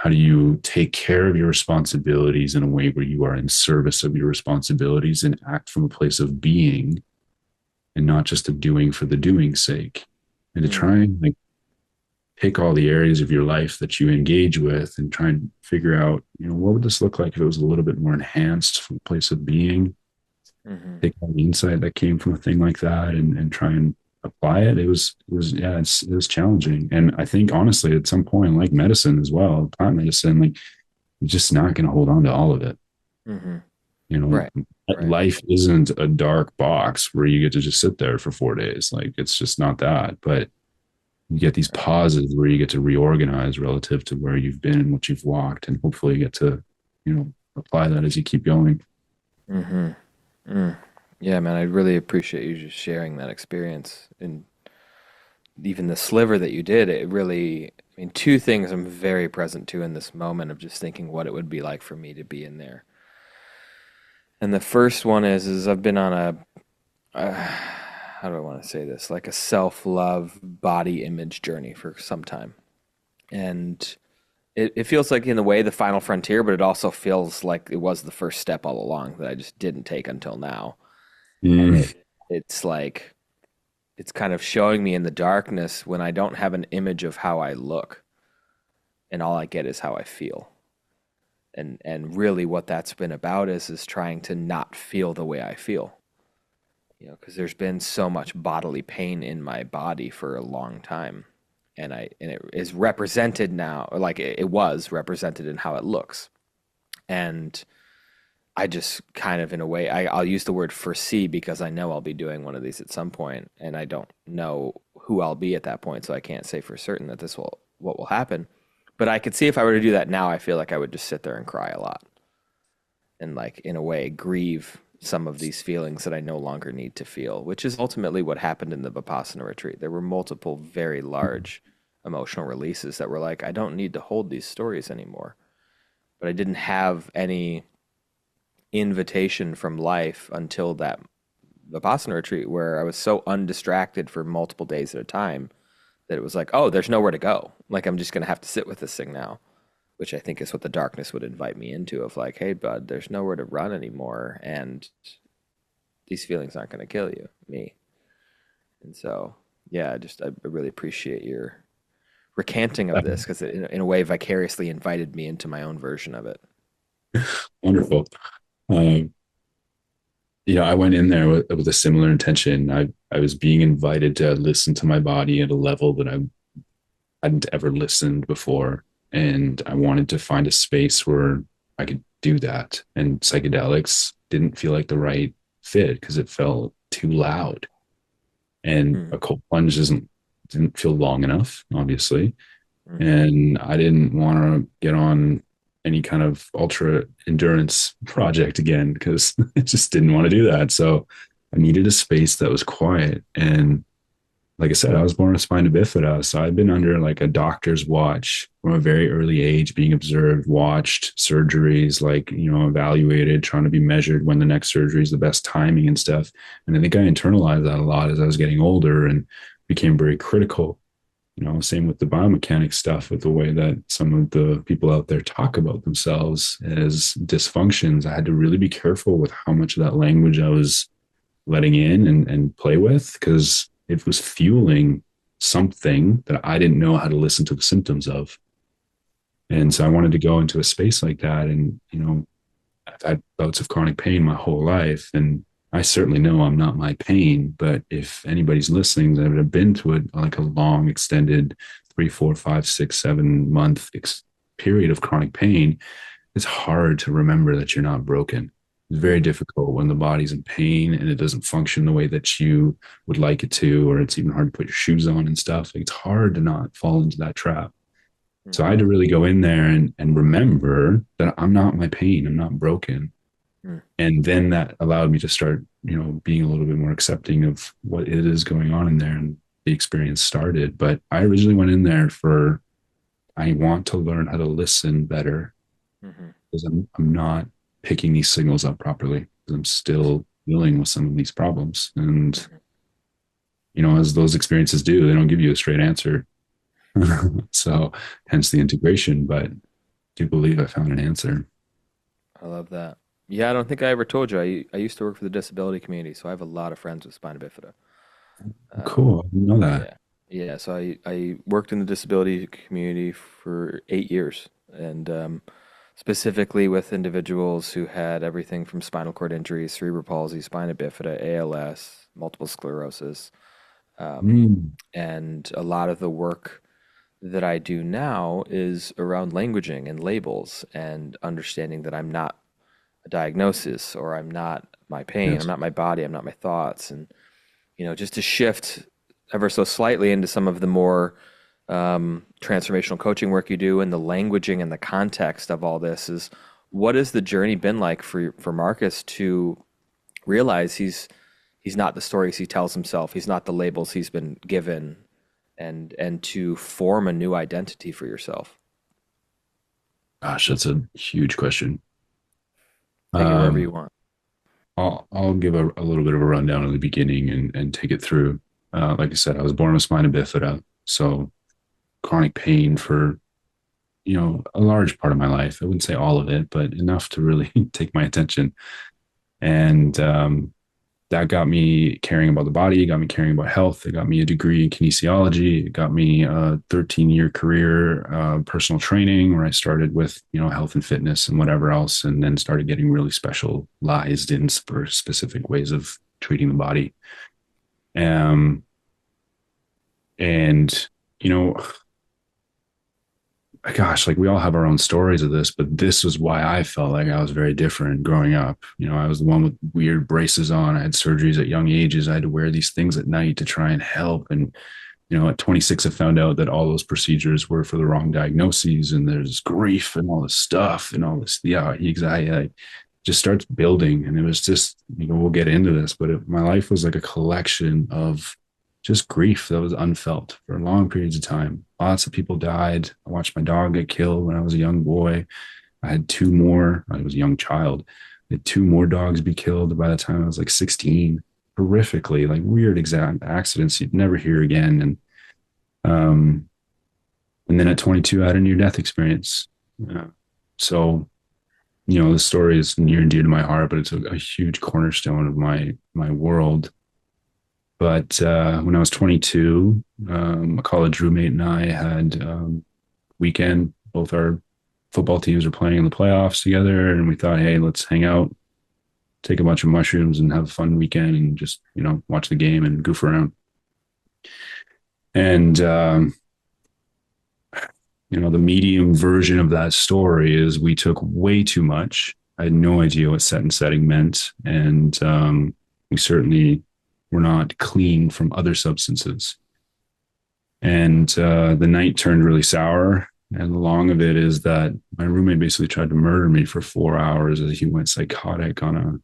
do you take care of your responsibilities in a way where you are in service of your responsibilities and act from a place of being and not just a doing for the doing's sake, and to Mm, try and like pick all the areas of your life that you engage with and try and figure out, what would this look like if it was a little bit more enhanced from a place of being, mhm. take all the insight that came from a thing like that and try and apply it. Yeah, it was challenging. And I think honestly, at some point, like medicine as well, plant medicine, like, you're just not going to hold on to all of it. Mhm. You know, Right. Right. life isn't a dark box where you get to just sit there for 4 days. Like, it's just not that. But you get these Right. pauses where you get to reorganize relative to where you've been and what you've walked, and hopefully you get to, apply that as you keep going. Mhm. Mm. Yeah, man, I really appreciate you just sharing that experience and even the sliver that you did. It really, I mean, two things I'm very present to in this moment of just thinking what it would be like for me to be in there. And the first one is I've been on uh, how do I want to say this? Like a self-love body image journey for some time. And it feels like in a way the final frontier, but it also feels like it was the first step all along that I just didn't take until now. And Mm, it's like it's kind of showing me in the darkness when I don't have an image of how I look and all I get is how I feel. And really what that's been about is trying to not feel the way I feel. Because there's been so much bodily pain in my body for a long time. And it is represented now, or like it was represented in how it looks. And I just kind of, in a way, I'll use the word foresee because I know I'll be doing one of these at some point, and I don't know who I'll be at that point, so I can't say for certain that this will what will happen. But I could see if I were to do that now, I feel like I would just sit there and cry a lot, and like in a way grieve some of these feelings that I no longer need to feel, which is ultimately what happened in the Vipassana retreat. There were multiple very large emotional releases that were like, I don't need to hold these stories anymore. But I didn't have any invitation from life until that Vipassana retreat where I was so undistracted for multiple days at a time that it was like, oh, there's nowhere to go. Like I'm just gonna have to sit with this thing now, which I think is what the darkness would invite me into of like, hey, bud, there's nowhere to run anymore, and these feelings aren't going to kill you, me. And so, yeah, I really appreciate your recanting of this because it, in a way, vicariously invited me into my own version of it. Wonderful. Um, I went in there with a similar intention. I was being invited to listen to my body at a level that I hadn't ever listened before. And I wanted to find a space where I could do that. And psychedelics didn't feel like the right fit because it felt too loud. And Mm, a cold plunge didn't feel long enough, obviously. mm, And I didn't want to get on any kind of ultra endurance project again because I just didn't want to do that. So I needed a space that was quiet. And like I said, I was born with spina bifida. So I've been under like a doctor's watch from a very early age, being observed, watched surgeries, like, evaluated, trying to be measured when the next surgery is the best timing and stuff. And I think I internalized that a lot as I was getting older and became very critical. Same with the biomechanics stuff, with the way that some of the people out there talk about themselves as dysfunctions. I had to really be careful with how much of that language I was letting in and play with because it was fueling something that I didn't know how to listen to the symptoms of. And so I wanted to go into a space like that. And, I've had bouts of chronic pain my whole life. And I certainly know I'm not my pain. But if anybody's listening that have been to it, like a long, extended 3, 4, 5, 6, 7 month period of chronic pain, it's hard to remember that you're not broken. It's very mm, difficult when the body's in pain and it doesn't function the way that you would like it to, or it's even hard to put your shoes on and stuff. Like, it's hard to not fall into that trap. So I mm, had to really go in there and remember that I'm not my pain. I'm not broken. mm, And then that allowed me to start, being a little bit more accepting of what it is going on in there. And the experience started. But I originally went in there for, I want to learn how to listen better mhm, because I'm not picking these signals up properly. I'm still dealing with some of these problems. And, mhm. as those experiences do, they don't give you a straight answer. So hence the integration. But I do believe I found an answer. I love that. Yeah, I don't think I ever told you. I used to work for the disability community, so I have a lot of friends with spina bifida. Um, Cool. I didn't know that. yeah, yeah. So I worked in the disability community for 8 years, and specifically with individuals who had everything from spinal cord injuries, cerebral palsy, spina bifida, ALS, multiple sclerosis, um, Mm, and a lot of the work that I do now is around languaging and labels and understanding that I'm not a diagnosis or I'm not my pain, I'm yes. not my body, I'm not my thoughts. And, just to shift ever so slightly into some of the more transformational coaching work you do and the languaging and the context of all this is what has the journey been like for Marcus to realize he's not the stories he tells himself, he's not the labels he's been given, and to form a new identity for yourself. Gosh, that's a huge question. Take it wherever you Um, want. I'll give a little bit of a rundown of the beginning and take it through. Like I said, I was born with spina bifida, so chronic pain for a large part of my life. I wouldn't say all of it, but enough to really take my attention. And that got me caring about the body, got me caring about health. It got me a degree in kinesiology. It got me a 13-year career, personal training, where I started with, health and fitness and whatever else, and then started getting really specialized in for specific ways of treating the body. Um, and, you know, gosh, like we all have our own stories of this, but this was why I felt like I was very different growing up. I was the one with weird braces on. I had surgeries at young ages. I had to wear these things at night to try and help. And, at 26, I found out that all those procedures were for the wrong diagnoses, and there's grief and all this stuff and all this. Yeah, anxiety just starts building. And it was just, we'll get into this, but my life was like a collection of just grief that was unfelt for long periods of time. Lots of people died. I watched my dog get killed when I was a young boy. I had two more. I was a young child. I had two more dogs be killed by the time I was like 16. Horrifically, like weird exact accidents you'd never hear again. Um, and then at 22, I had a near death experience. Yeah. So, the story is near and dear to my heart, but it's a huge cornerstone of my world. But when I was 22, a college roommate and I had weekend. Both our football teams are playing in the playoffs together, and we thought, hey, let's hang out, take a bunch of mushrooms, and have a fun weekend, and just watch the game and goof around. And the medium version of that story is we took way too much. I had no idea what set and setting meant, and we certainly were not clean from other substances. And the night turned really sour. And the long of it is that my roommate basically tried to murder me for 4 hours as he went psychotic on a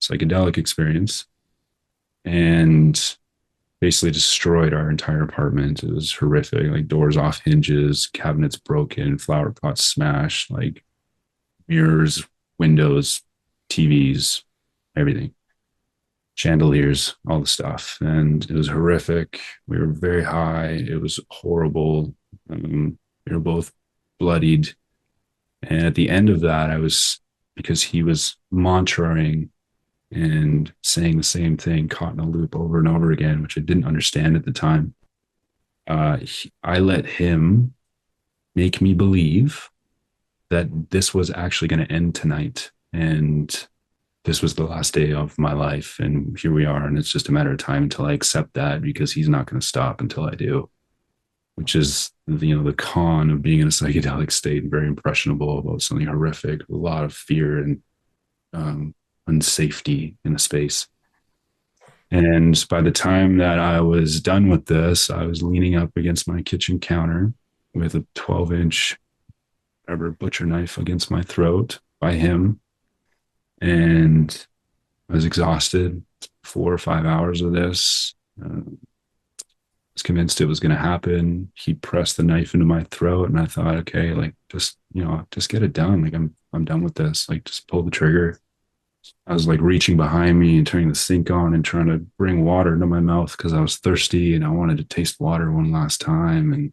psychedelic experience and basically destroyed our entire apartment. It was horrific, like doors off hinges, cabinets broken, flower pots smashed, like mirrors, windows, TVs, everything, chandeliers, all the stuff. And it was horrific. We were very high. It was horrible. We were both bloodied. And at the end of that, because he was mantraing and saying the same thing, caught in a loop over and over again, which I didn't understand at the time. I let him make me believe that this was actually going to end tonight. And this was the last day of my life. And here we are. And it's just a matter of time until I accept that, because he's not going to stop until I do, which is, the con of being in a psychedelic state, very impressionable about something horrific, a lot of fear and unsafety in a space. And by the time that I was done with this, I was leaning up against my kitchen counter with a 12-inch rubber butcher knife against my throat by him. And I was exhausted. 4 or 5 hours of this. Was convinced it was going to happen. He pressed the knife into my throat, and I thought, okay, like just get it done. Like I'm done with this. Like just pull the trigger. I was like reaching behind me and turning the sink on and trying to bring water into my mouth because I was thirsty and I wanted to taste water one last time. And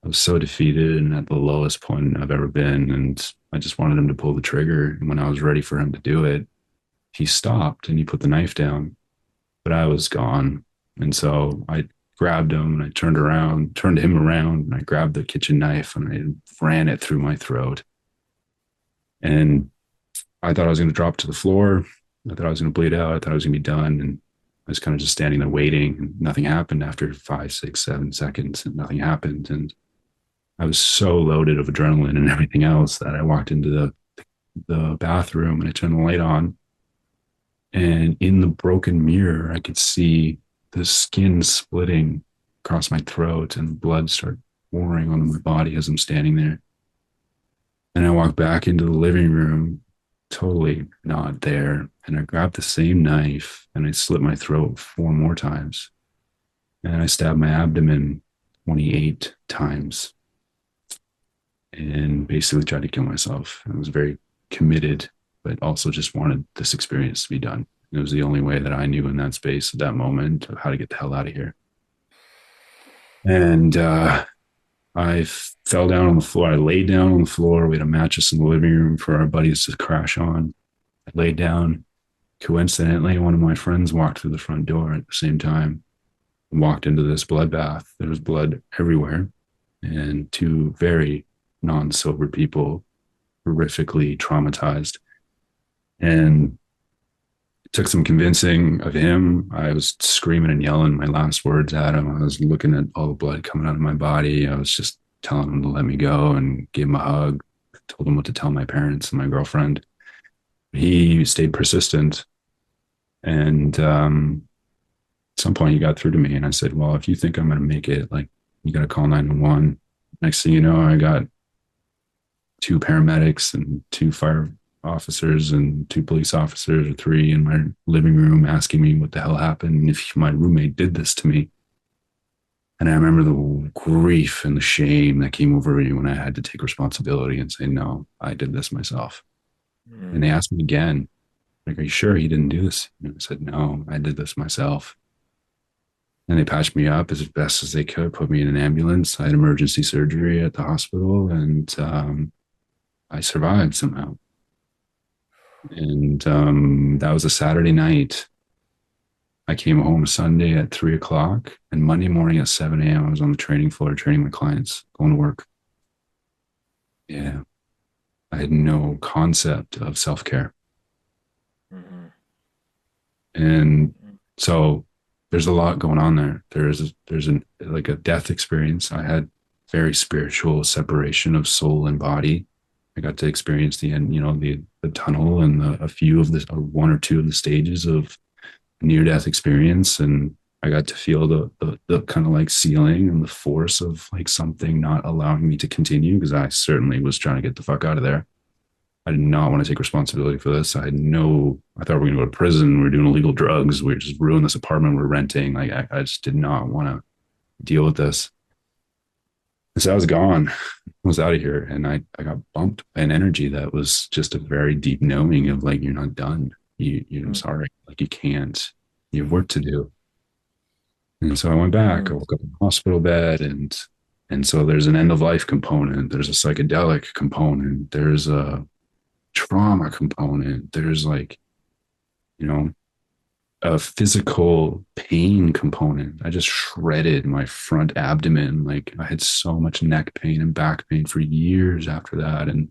I was so defeated and at the lowest point I've ever been. And I just wanted him to pull the trigger. And when I was ready for him to do it, he stopped and he put the knife down, but I was gone. And so I grabbed him and I turned him around, and I grabbed the kitchen knife and I ran it through my throat. And I thought I was going to drop to the floor. I thought I was going to bleed out. I thought I was going to be done. And I was kind of just standing there waiting, and nothing happened after 5, 6, 7 seconds, and nothing happened. And I was so loaded of adrenaline and everything else that I walked into the bathroom and I turned the light on. And in the broken mirror, I could see the skin splitting across my throat and blood start pouring onto my body as I'm standing there. And I walked back into the living room, totally not there. And I grabbed the same knife and I slit my throat 4 more times. And I stabbed my abdomen 28 times and basically tried to kill myself. I was very committed, but also just wanted this experience to be done. It was the only way that I knew in that space at that moment of how to get the hell out of here. And I fell down on the floor. I laid down on the floor. We had a mattress in the living room for our buddies to crash on. I laid down. Coincidentally, one of my friends walked through the front door at the same time and walked into this bloodbath. There was blood everywhere. And two very non-sober people, horrifically traumatized. And it took some convincing of him. I was screaming and yelling my last words at him. I was looking at all the blood coming out of my body. I was just telling him to let me go and give him a hug. Told him what to tell my parents and my girlfriend. He stayed persistent. And at some point he got through to me and I said, well, if you think I'm going to make it, like, you got to call 911. Next thing you know, I got 2 paramedics and 2 fire officers and 2 police officers, or 3, in my living room asking me what the hell happened and if my roommate did this to me. And I remember the grief and the shame that came over me when I had to take responsibility and say, no, I did this myself. And they asked me again, like, are you sure he didn't do this? And I said, no, I did this myself. And they patched me up as best as they could, put me in an ambulance. I had emergency surgery at the hospital. And I survived somehow. And that was a Saturday night. I came home Sunday at 3 o'clock, and Monday morning at 7 a.m. I was on the training floor training my clients, going to work. Yeah. I had no concept of self care. Mm-hmm. And so there's a lot going on there. There's an like a death experience. I had very spiritual separation of soul and body. I got to experience the end, the tunnel and a few of the or one or two of the stages of near death experience. And I got to feel the kind of like ceiling and the force of like something not allowing me to continue, because I certainly was trying to get the fuck out of there. I did not want to take responsibility for this. I thought we were going to go to prison. We were doing illegal drugs. We just ruined this apartment we're renting. Like, I just did not want to deal with this. And so I was gone, I was out of here. And I got bumped by an energy that was just a very deep knowing of like, you're not done. I'm sorry. Like, you can't, you have work to do. And so I went back. I Mm-hmm. woke up in the hospital bed, and so there's an end of life component. There's a psychedelic component. There's a trauma component. There's like, you know, a physical pain component. I just shredded my front abdomen. Like, I had so much neck pain and back pain for years after that. And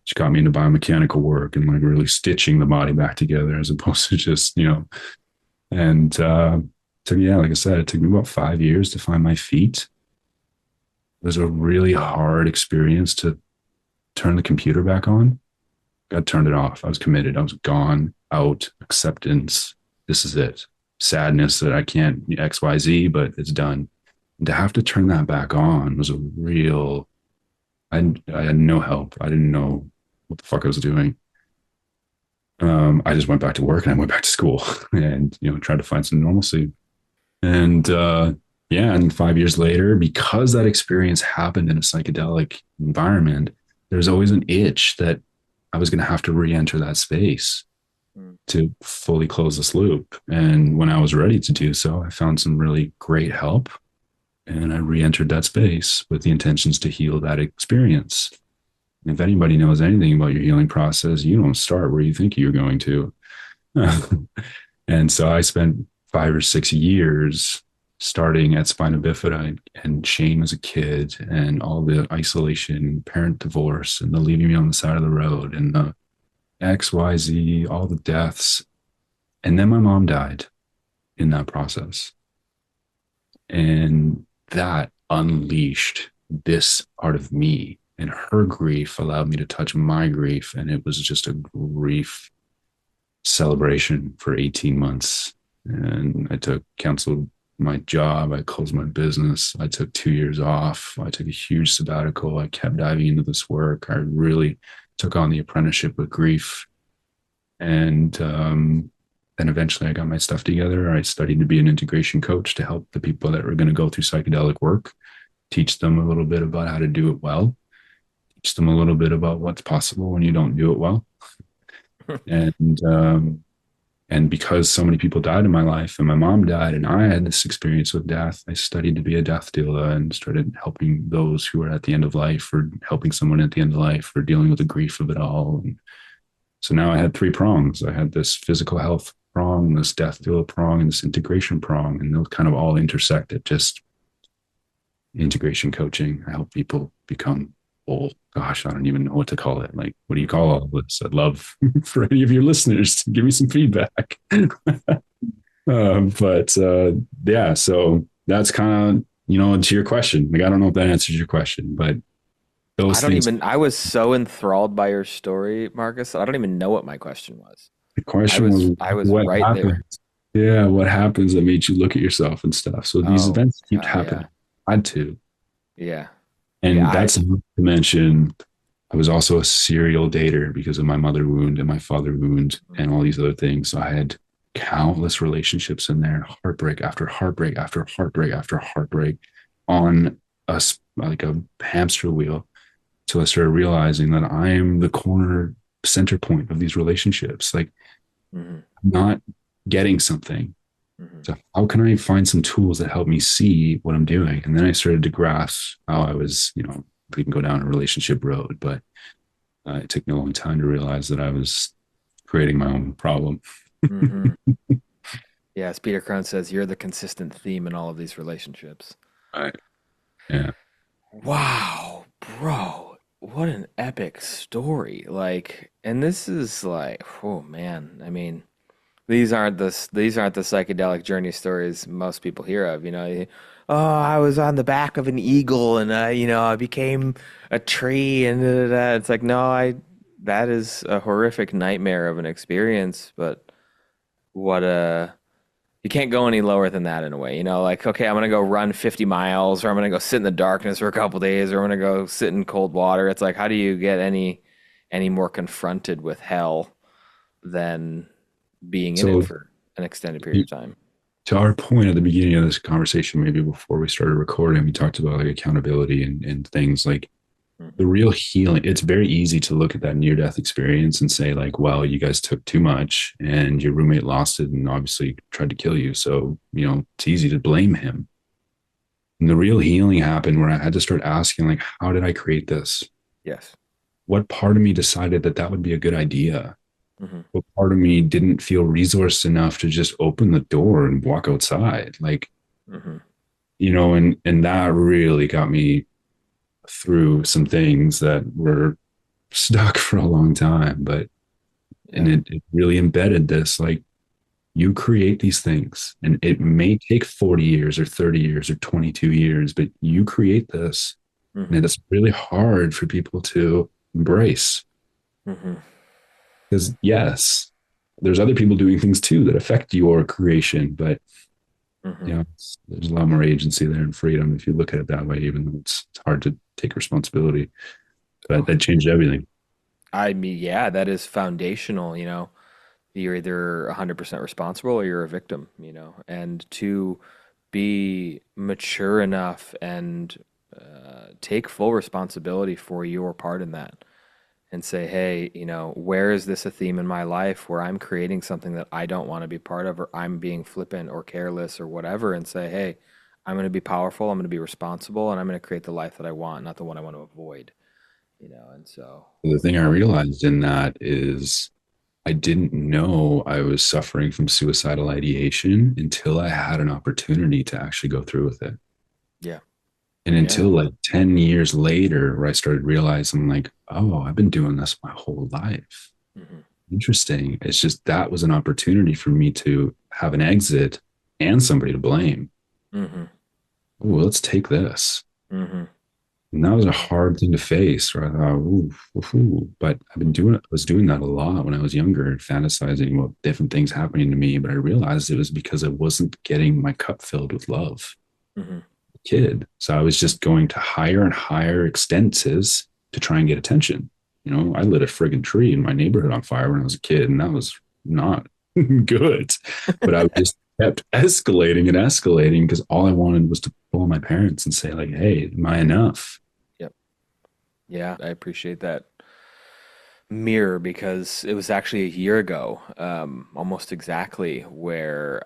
she got me into biomechanical work and like really stitching the body back together as opposed to just, and yeah, like I said, it took me about 5 years to find my feet. It was a really hard experience to turn the computer back on. I turned it off. I was committed. I was gone, out, acceptance. This is it. Sadness that I can't XYZ, but it's done. And to have to turn that back on was a real, I had no help. I didn't know what the fuck I was doing. I just went back to work and I went back to school and, tried to find some normalcy. And yeah, and 5 years later, because that experience happened in a psychedelic environment, there's always an itch that I was going to have to re-enter that space to fully close this loop. And when I was ready to do so, I found some really great help, and I re-entered that space with the intentions to heal that experience. And if anybody knows anything about your healing process, you don't start where you think you're going to. And so I spent 5 or 6 years starting at spina bifida and shame as a kid, and all the isolation, parent divorce, and the leaving me on the side of the road, and the XYZ, all the deaths. And then my mom died in that process. And that unleashed this part of me. And her grief allowed me to touch my grief. And it was just a grief celebration for 18 months. And I canceled my job. I closed my business. I took 2 years off. I took a huge sabbatical. I kept diving into this work. I really took on the apprenticeship with grief. And then eventually I got my stuff together. I studied to be an integration coach to help the people that were going to go through psychedelic work, teach them a little bit about how to do it well, teach them a little bit about what's possible when you don't do it well. And and because so many people died in my life, and my mom died, and I had this experience with death, I studied to be a death doula and started helping those who are at the end of life, or helping someone at the end of life, or dealing with the grief of it all. And so now I had three prongs. I had this physical health prong, this death doula prong, and this integration prong, and those kind of all intersect at just integration coaching. I help people become whole. Gosh, I don't even know what to call it. Like, what do you call all of this? I'd love for any of your listeners to give me some feedback. But yeah, so that's kind of, to your question. Like, I don't know if that answers your question, but I those don't things. even, I was so enthralled by your story, Marcus. I don't even know what my question was. The question was, I was what right there. happens? Yeah, what happens that made you look at yourself and stuff? So these Oh, events keep yeah. happening. I had to. Yeah. Yeah. And that's not to mention, I was also a serial dater because of my mother wound and my father wound and all these other things. So I had countless relationships in there, heartbreak after heartbreak after heartbreak after heartbreak, on like a hamster wheel. So I started realizing that I'm the corner center point of these relationships. Like, Mm-hmm. I'm not getting something. Mm-hmm. So how can I find some tools that help me see what I'm doing? And then I started to grasp how I was, we can go down a relationship road, but It took me a long time to realize that I was creating my own problem. Hmm. Yeah, as Peter Crone says, you're the consistent theme in all of these relationships. Right. Yeah. Wow, bro, what an epic story. Like, and this is like, oh man, I mean, these aren't the psychedelic journey stories most people hear of, Oh, I was on the back of an eagle and I became a tree and da, da, da." It's like, no, I that is a horrific nightmare of an experience, but what a you can't go any lower than that in a way. Like, okay, I'm gonna go run 50 miles, or I'm gonna go sit in the darkness for a couple days, or I'm gonna go sit in cold water. It's like, how do you get any more confronted with hell than being in it So for an extended period you, of time? to our point at the beginning of this conversation, maybe before we started recording, we talked about like accountability and things like the Hmm. real healing. It's very easy to look at that near death experience and say, like, well, you guys took too much and your roommate lost it and obviously tried to kill you. So, it's easy to blame him. And the real healing happened when I had to start asking, like, how did I create this? Yes. What part of me decided that that would be a good idea? Hmm. What part of me didn't feel resourced enough to just open the door and walk outside? Like, Hmm. and that really got me through some things that were stuck for a long time. But and Yeah. it really embedded this, like, you create these things and it may take 40 years or 30 years or 22 years, but you create this. Hmm. And it's really hard for people to embrace Hmm. because, yes, there's other people doing things too that affect your creation, but Hmm. there's a lot more agency there and freedom if you look at it that way, even though it's hard to take responsibility. But Oh, that changed everything. I mean, yeah, that is foundational. You're either 100% responsible or you're a victim, and to be mature enough and take full responsibility for your part in that and say, hey, where is this a theme in my life where I'm creating something that I don't want to be part of, or I'm being flippant or careless or whatever, and say, hey, I'm going to be powerful, I'm going to be responsible, and I'm going to create the life that I want, not the one I want to avoid, and so, The thing I oh, realized in that is I didn't know I was suffering from suicidal ideation until I had an opportunity to actually go through with it. yeah, And yeah. until like 10 years later, where I started realizing, like, oh, I've been doing this my whole life. Hmm. Interesting. It's just that was an opportunity for me to have an exit and somebody to blame. Hmm. Oh, let's take this. Hmm. And that was a hard thing to face. Where I thought, ooh, ooh, ooh. But I was doing that a lot when I was younger, fantasizing about different things happening to me. But I realized it was because I wasn't getting my cup filled with love, Hmm. kid. So I was just going to higher and higher extenses to try and get attention. I lit a friggin' tree in my neighborhood on fire when I was a kid, and that was not good. But I just kept escalating because all I wanted was to pull my parents and say, like, hey, am I enough? Yep. Yeah, I appreciate that mirror because it was actually a year ago, almost exactly, where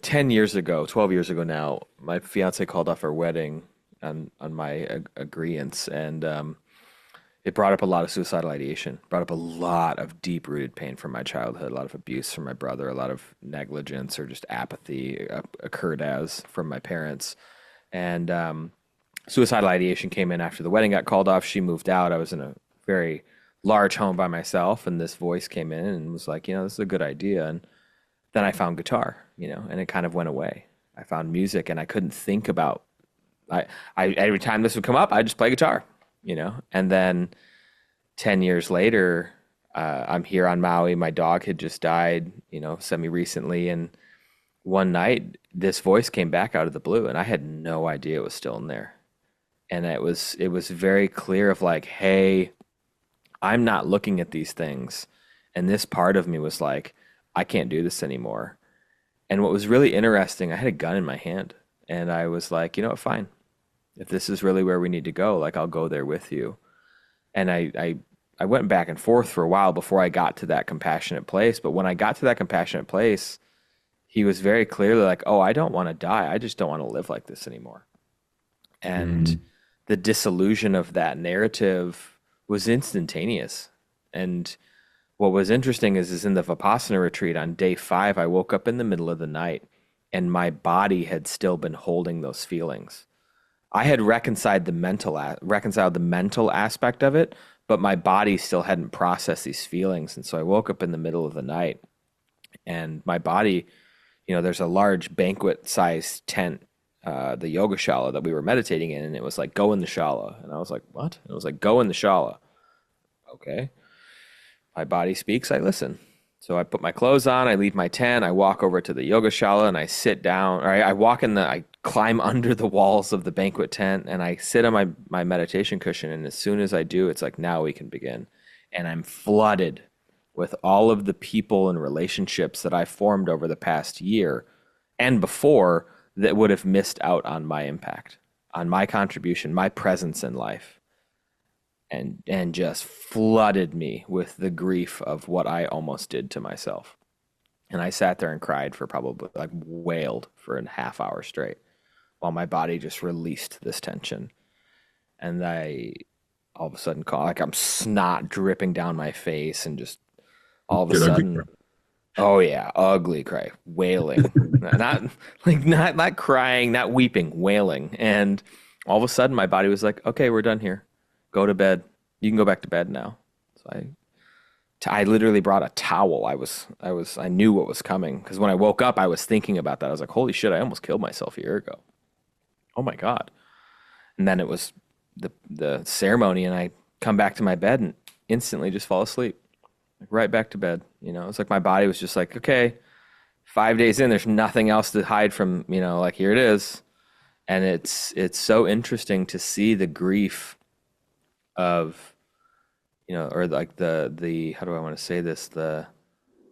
10 years ago, 12 years ago now, my fiance called off our wedding on my agreements, and it brought up a lot of suicidal ideation, brought up a lot of deep-rooted pain from my childhood, a lot of abuse from my brother, a lot of negligence or just apathy occurred as from my parents, and suicidal ideation came in after the wedding got called off. She moved out. I was in a very large home by myself, and this voice came in and was like, this is a good idea. And then I found guitar, and it kind of went away. I found music, and I couldn't think about. I, every time this would come up, I just play guitar, And then 10 years later, I'm here on Maui. My dog had just died, semi recently, and one night this voice came back out of the blue, and I had no idea it was still in there, and it was very clear of like, hey, I'm not looking at these things, and this part of me was like, I can't do this anymore. And what was really interesting, I had a gun in my hand, and I was like, you know what, fine, if this is really where we need to go, like, I'll go there with you. And I went back and forth for a while before I got to that compassionate place, but when I got to that compassionate place, he was very clearly like, oh, I don't want to die, I just don't want to live like this anymore. And Mm, the disillusion of that narrative was instantaneous. And what was interesting is in the Vipassana retreat on day 5, I woke up in the middle of the night and my body had still been holding those feelings. I had reconciled the mental aspect of it, but my body still hadn't processed these feelings. And so I woke up in the middle of the night and my body, there's a large banquet sized tent, the yoga shala that we were meditating in, and it was like, go in the shala. And I was like, what? And it was like, go in the shala. Okay. My body speaks, I listen. So I put my clothes on, I leave my tent, I walk over to the yoga shala and I sit down, or I climb under the walls of the banquet tent and I sit on my meditation cushion. And as soon as I do, it's like, now we can begin. And I'm flooded with all of the people and relationships that I formed over the past year and before that would have missed out on my impact, on my contribution, my presence in life and just flooded me with the grief of what I almost did to myself. And I sat there and cried for probably like wailed for a half hour straight while my body just released this tension. And I all of a sudden call like I'm snot dripping down my face and just all of a Good ugly. sudden, oh yeah, ugly cry, wailing. Not crying, not weeping, wailing. And all of a sudden my body was like, okay, we're done here. Go to bed. You can go back to bed now. So I literally brought a towel. I knew what was coming because when I woke up, I was thinking about that. I was like, holy shit, I almost killed myself a year ago. Oh my God. And then it was the ceremony and I come back to my bed and instantly just fall asleep. Like right back to bed. It's like my body was just like, okay, 5 days in, there's nothing else to hide from, like here it is. And it's so interesting to see the grief of or like the how do I want to say this, the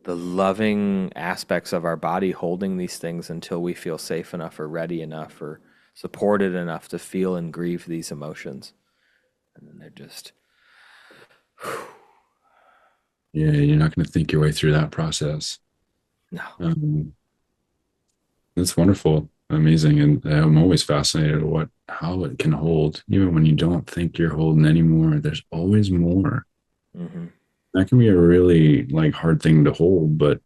loving aspects of our body holding these things until we feel safe enough or ready enough or supported enough to feel and grieve these emotions, and then they're just Yeah, you're not going to think your way through that process. no. Um, that's wonderful, amazing, and I'm always fascinated at how it can hold, even when you don't think you're holding anymore. There's always more. Mm-hmm. That can be a really like hard thing to hold, but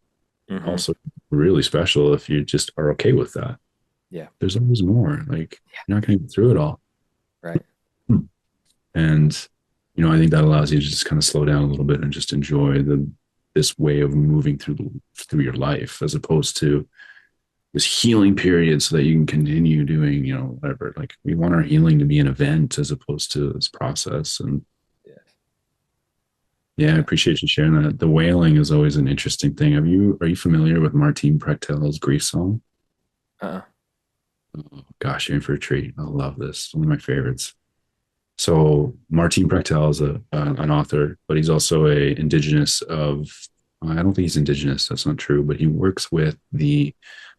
Mm-hmm. also really special if you just are okay with that. Yeah. There's always more. Like you're not going to get through it all. Right. Hmm. And I think that allows you to just kind of slow down a little bit and just enjoy this way of moving through your life, as opposed to this healing period, so that you can continue doing, whatever. Like we want our healing to be an event as opposed to this process. And Yes. yeah, I Yeah. appreciate you sharing that. The wailing is always an interesting thing. Are you familiar with Martine Prechtel's grief song? Uh-uh. Oh, gosh, you're in for a treat. I love this. One of my favorites. So Martin Prechtel is an author, but he's also a indigenous of, I don't think he's indigenous. That's not true, but he works with the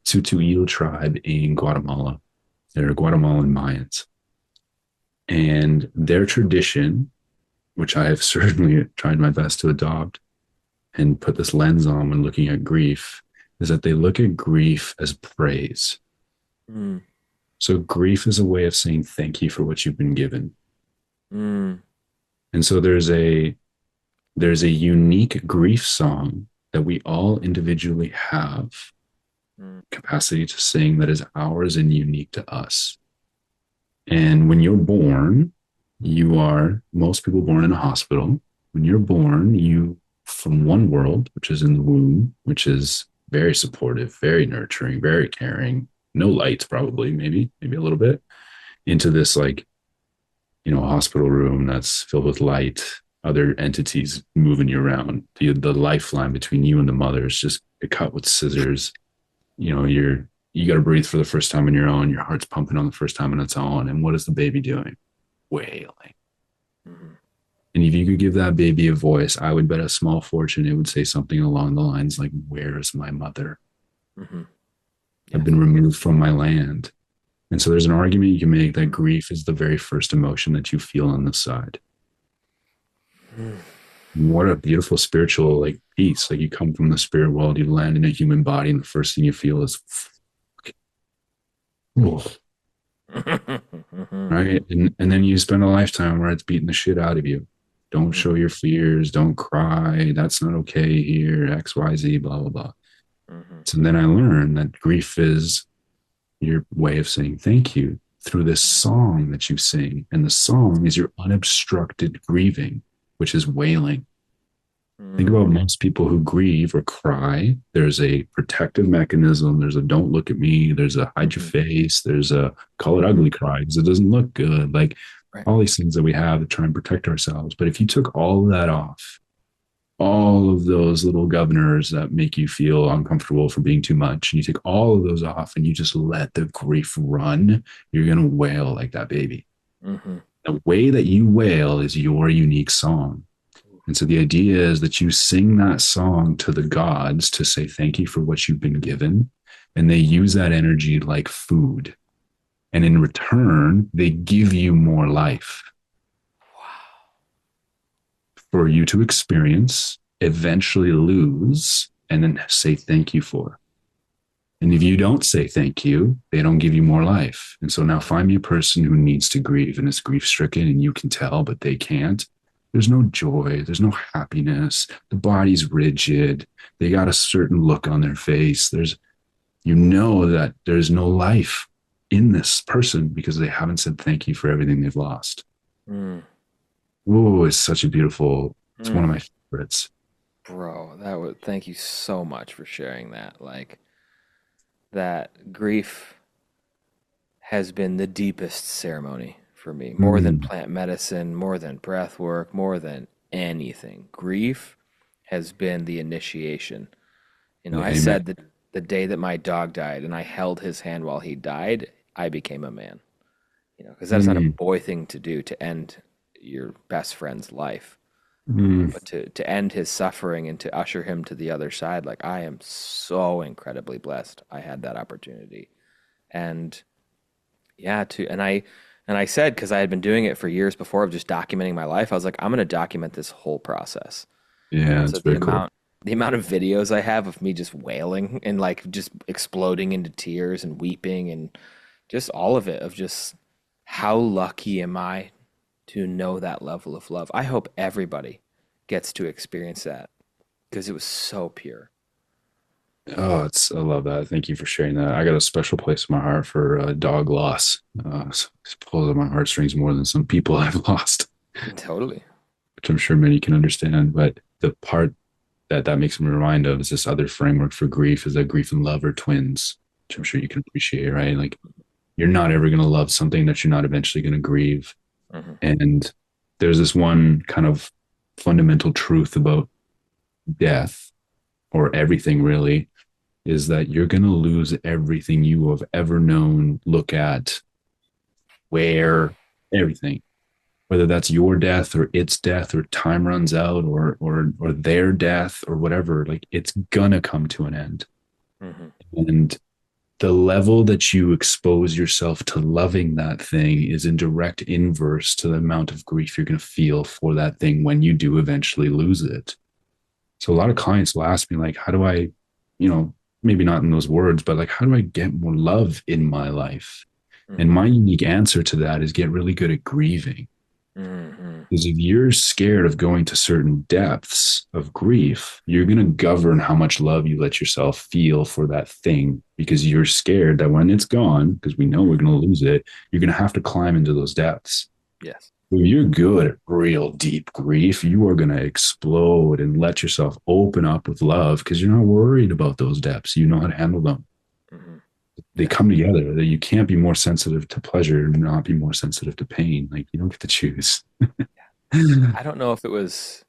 Tutuil tribe in Guatemala. They're Guatemalan Mayans. And their tradition, which I have certainly tried my best to adopt and put this lens on when looking at grief, is that they look at grief as praise. Mm. So grief is a way of saying thank you for what you've been given. Mm. And so there's a unique grief song that we all individually have Mm. capacity to sing that is ours and unique to us. And when you're born, you are most people born in a hospital. When you're born, you from one world, which is in the womb, which is very supportive, very nurturing, very caring, no lights, probably, maybe a little bit, into this like a hospital room that's filled with light, other entities moving you around. The lifeline between you and the mother is just cut with scissors. You got to breathe for the first time on your own. Your heart's pumping on the first time on its own. And what is the baby doing? Wailing. Mm-hmm. And if you could give that baby a voice, I would bet a small fortune it would say something along the lines like, "Where's my mother? Mm-hmm. I've Yes. been removed from my land." And so there's an argument you can make that grief is the very first emotion that you feel on this side. Mm. What a beautiful spiritual like piece. Like you come from the spirit world, you land in a human body, and the first thing you feel is Mm-hmm. right. And then you spend a lifetime where it's beating the shit out of you. Don't show Mm-hmm. your fears. Don't cry. That's not okay here. XYZ, blah, blah, blah. Mm-hmm. So then I learned that grief is your way of saying thank you through this song that you sing. And the song is your unobstructed grieving, which is wailing. Think Mm-hmm. about most people who grieve or cry. There's a protective mechanism. There's a don't look at me. There's a hide your Mm-hmm. face. There's a call it Mm-hmm. ugly cry because it doesn't look good. Like Right. all these things that we have to try and protect ourselves. But if you took all of that off, all of those little governors that make you feel uncomfortable for being too much, and you take all of those off and you just let the grief run, you're going to wail like that baby. Mm-hmm. The way that you wail is your unique song. And so the idea is that you sing that song to the gods to say thank you for what you've been given. And they use that energy like food. And in return, they give you more life for you to experience, eventually lose, and then say thank you for. And if you don't say thank you, they don't give you more life. And so now find me a person who needs to grieve and is grief stricken and you can tell, but they can't. There's no joy. There's no happiness. The body's rigid. They got a certain look on their face. You know that there's no life in this person because they haven't said thank you for everything they've lost. Mm-hmm. Oh, it's one of Mm. my favorites. Bro, thank you so much for sharing that. Like that grief has been the deepest ceremony for me, more than Mm, plant medicine, more than breath work, more than anything. Grief has been the initiation. yeah, I amen. said that the day that my dog died and I held his hand while he died, I became a man. Because that is not a Mm, boy thing to do to end your best friend's life. mm, But to end his suffering and to usher him to the other side, like I am so incredibly blessed I had that opportunity. And yeah, and I said, because I had been doing it for years before of just documenting my life, I was like, I'm going to document this whole process. yeah, And so it's very cool. the amount of videos I have of me just wailing and like just exploding into tears and weeping and just all of it of just how lucky am I to know that level of love. I hope everybody gets to experience that because it was so pure. Oh, I love that. Thank you for sharing that. I got a special place in my heart for dog loss. It pulls at my heartstrings more than some people I've lost, Totally. which I'm sure many can understand. But the part that makes me remind of is this other framework for grief is that grief and love are twins, which I'm sure you can appreciate, right? Like you're not ever going to love something that you're not eventually going to grieve. Hmm. And there's this one kind of fundamental truth about death or everything really is that you're going to lose everything you have ever known, look at, wear, everything. Whether that's your death or its death or time runs out or their death or whatever, like it's gonna come to an end. Hmm. And the level that you expose yourself to loving that thing is in direct inverse to the amount of grief you're going to feel for that thing when you do eventually lose it. So a lot of clients will ask me, like, how do I, you know, maybe not in those words, but like, how do I get more love in my life? And Hmm. my unique answer to that is get really good at grieving. Hmm. Because if you're scared of going to certain depths of grief, you're going to govern how much love you let yourself feel for that thing because you're scared that when it's gone, because we know we're going to lose it, you're going to have to climb into those depths. Yes. If you're good at real deep grief, you are going to explode and let yourself open up with love because you're not worried about those depths. You know how to handle them. Hmm. They Yes. come together. That you can't be more sensitive to pleasure and not be more sensitive to pain. Like you don't get to choose. I don't know if it was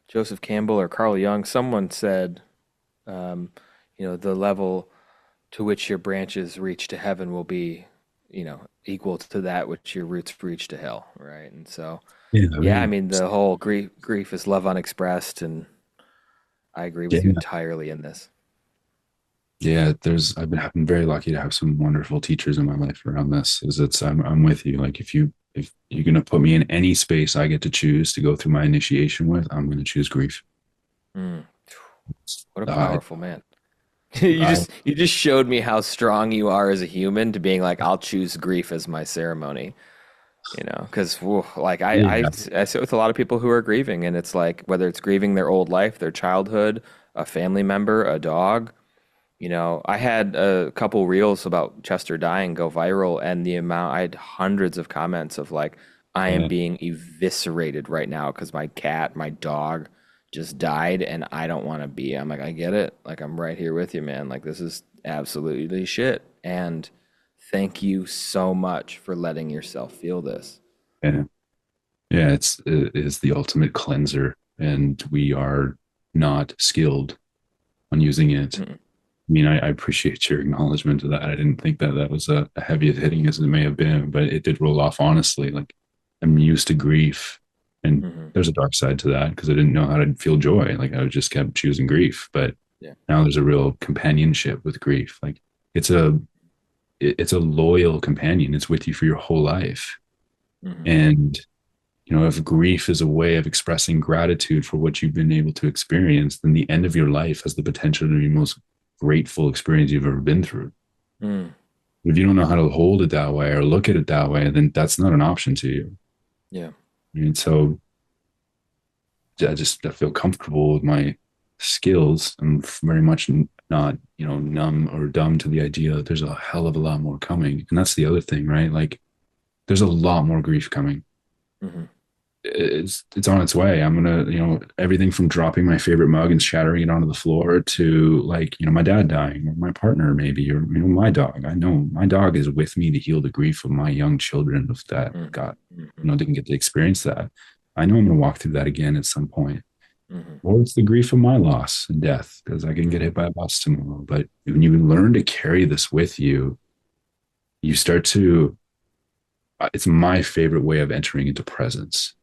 Joseph Campbell or Carl Jung. Someone said, um, the level to which your branches reach to heaven will be, equal to that which your roots reach to hell, right? And so, Yeah, yeah, I man. mean, the whole grief is love unexpressed, and I agree with you Yeah, entirely in this. yeah. I've been very lucky to have some wonderful teachers in my life around this. Is it's I'm with you. Like if you're gonna put me in any space I get to choose to go through my initiation with, I'm gonna choose grief. Mm, what a I powerful man. You just showed me how strong you are as a human to being like, I'll choose grief as my ceremony. because like Yeah. I sit with a lot of people who are grieving, and it's like whether it's grieving their old life, their childhood, a family member, a dog. I had a couple reels about Chester dying go viral, and I had hundreds of comments of like, I am Yeah. being eviscerated right now because my cat, my dog just died, and I don't want to be. I'm like, I get it. Like, I'm right here with you, man. Like, this is absolutely shit. And thank you so much for letting yourself feel this. Yeah. Yeah. It is the ultimate cleanser, and we are not skilled on using it. Mm, I mean, I appreciate your acknowledgement of that. I didn't think that that was a heavy as hitting as it may have been, but it did roll off honestly. Like I'm used to grief, and mhm. there's a dark side to that because I didn't know how to feel joy. Like I just kept choosing grief, but Yeah. now there's a real companionship with grief. Like it's a it's a loyal companion. It's with you for your whole life, Mhm. and if grief is a way of expressing gratitude for what you've been able to experience, then the end of your life has the potential to be the most grateful experience you've ever been through. Mm. If you don't know how to hold it that way or look at it that way, then that's not an option to you. Yeah. And so I feel comfortable with my skills. I'm very much not, numb or dumb to the idea that there's a hell of a lot more coming. And that's the other thing, right? Like there's a lot more grief coming. Mhm. It's on its way. I'm gonna, everything from dropping my favorite mug and shattering it onto the floor to like, my dad dying or my partner maybe, or my dog. I know my dog is with me to heal the grief of my young children of that Mhm. got, Mhm. didn't get to experience that. I know I'm gonna walk through that again at some point. Mhm. Or it's the grief of my loss and death, because I can get hit by a bus tomorrow. But when you learn to carry this with you, you start to it's my favorite way of entering into presence.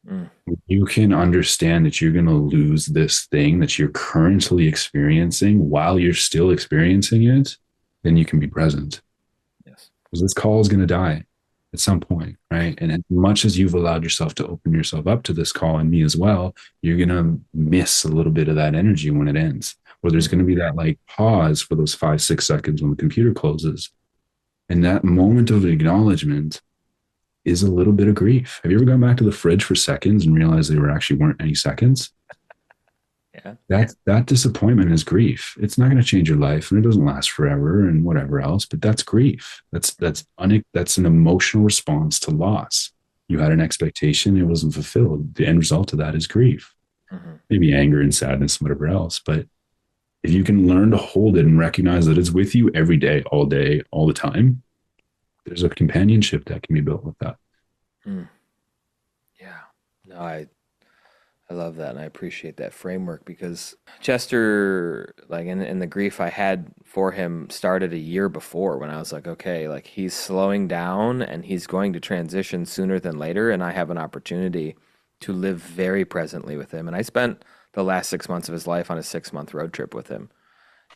Mm. You can understand that you're going to lose this thing that you're currently experiencing while you're still experiencing it, then you can be present Yes. because this call is going to die at some point, right? And as much as you've allowed yourself to open yourself up to this call and me as well, you're going to miss a little bit of that energy when it ends, or there's going Mhm. to be that like pause for those 5, 6 seconds when the computer closes. And that moment of acknowledgement is a little bit of grief. Have you ever gone back to the fridge for seconds and realized they weren't any seconds? Yeah. That disappointment is grief. It's not going to change your life, and it doesn't last forever, and whatever else. But that's grief. That's an emotional response to loss. You had an expectation, it wasn't fulfilled. The end result of that is grief. Mhm. Maybe anger and sadness, whatever else. But if you can learn to hold it and recognize that it's with you every day, all the time, there's a companionship that can be built with that. Mm. Yeah. No, I love that, and I appreciate that framework because Chester, like in the grief I had for him, started a year before when I was like, okay, like he's slowing down and he's going to transition sooner than later, and I have an opportunity to live very presently with him. And I spent the last 6 months of his life on a 6 month road trip with him,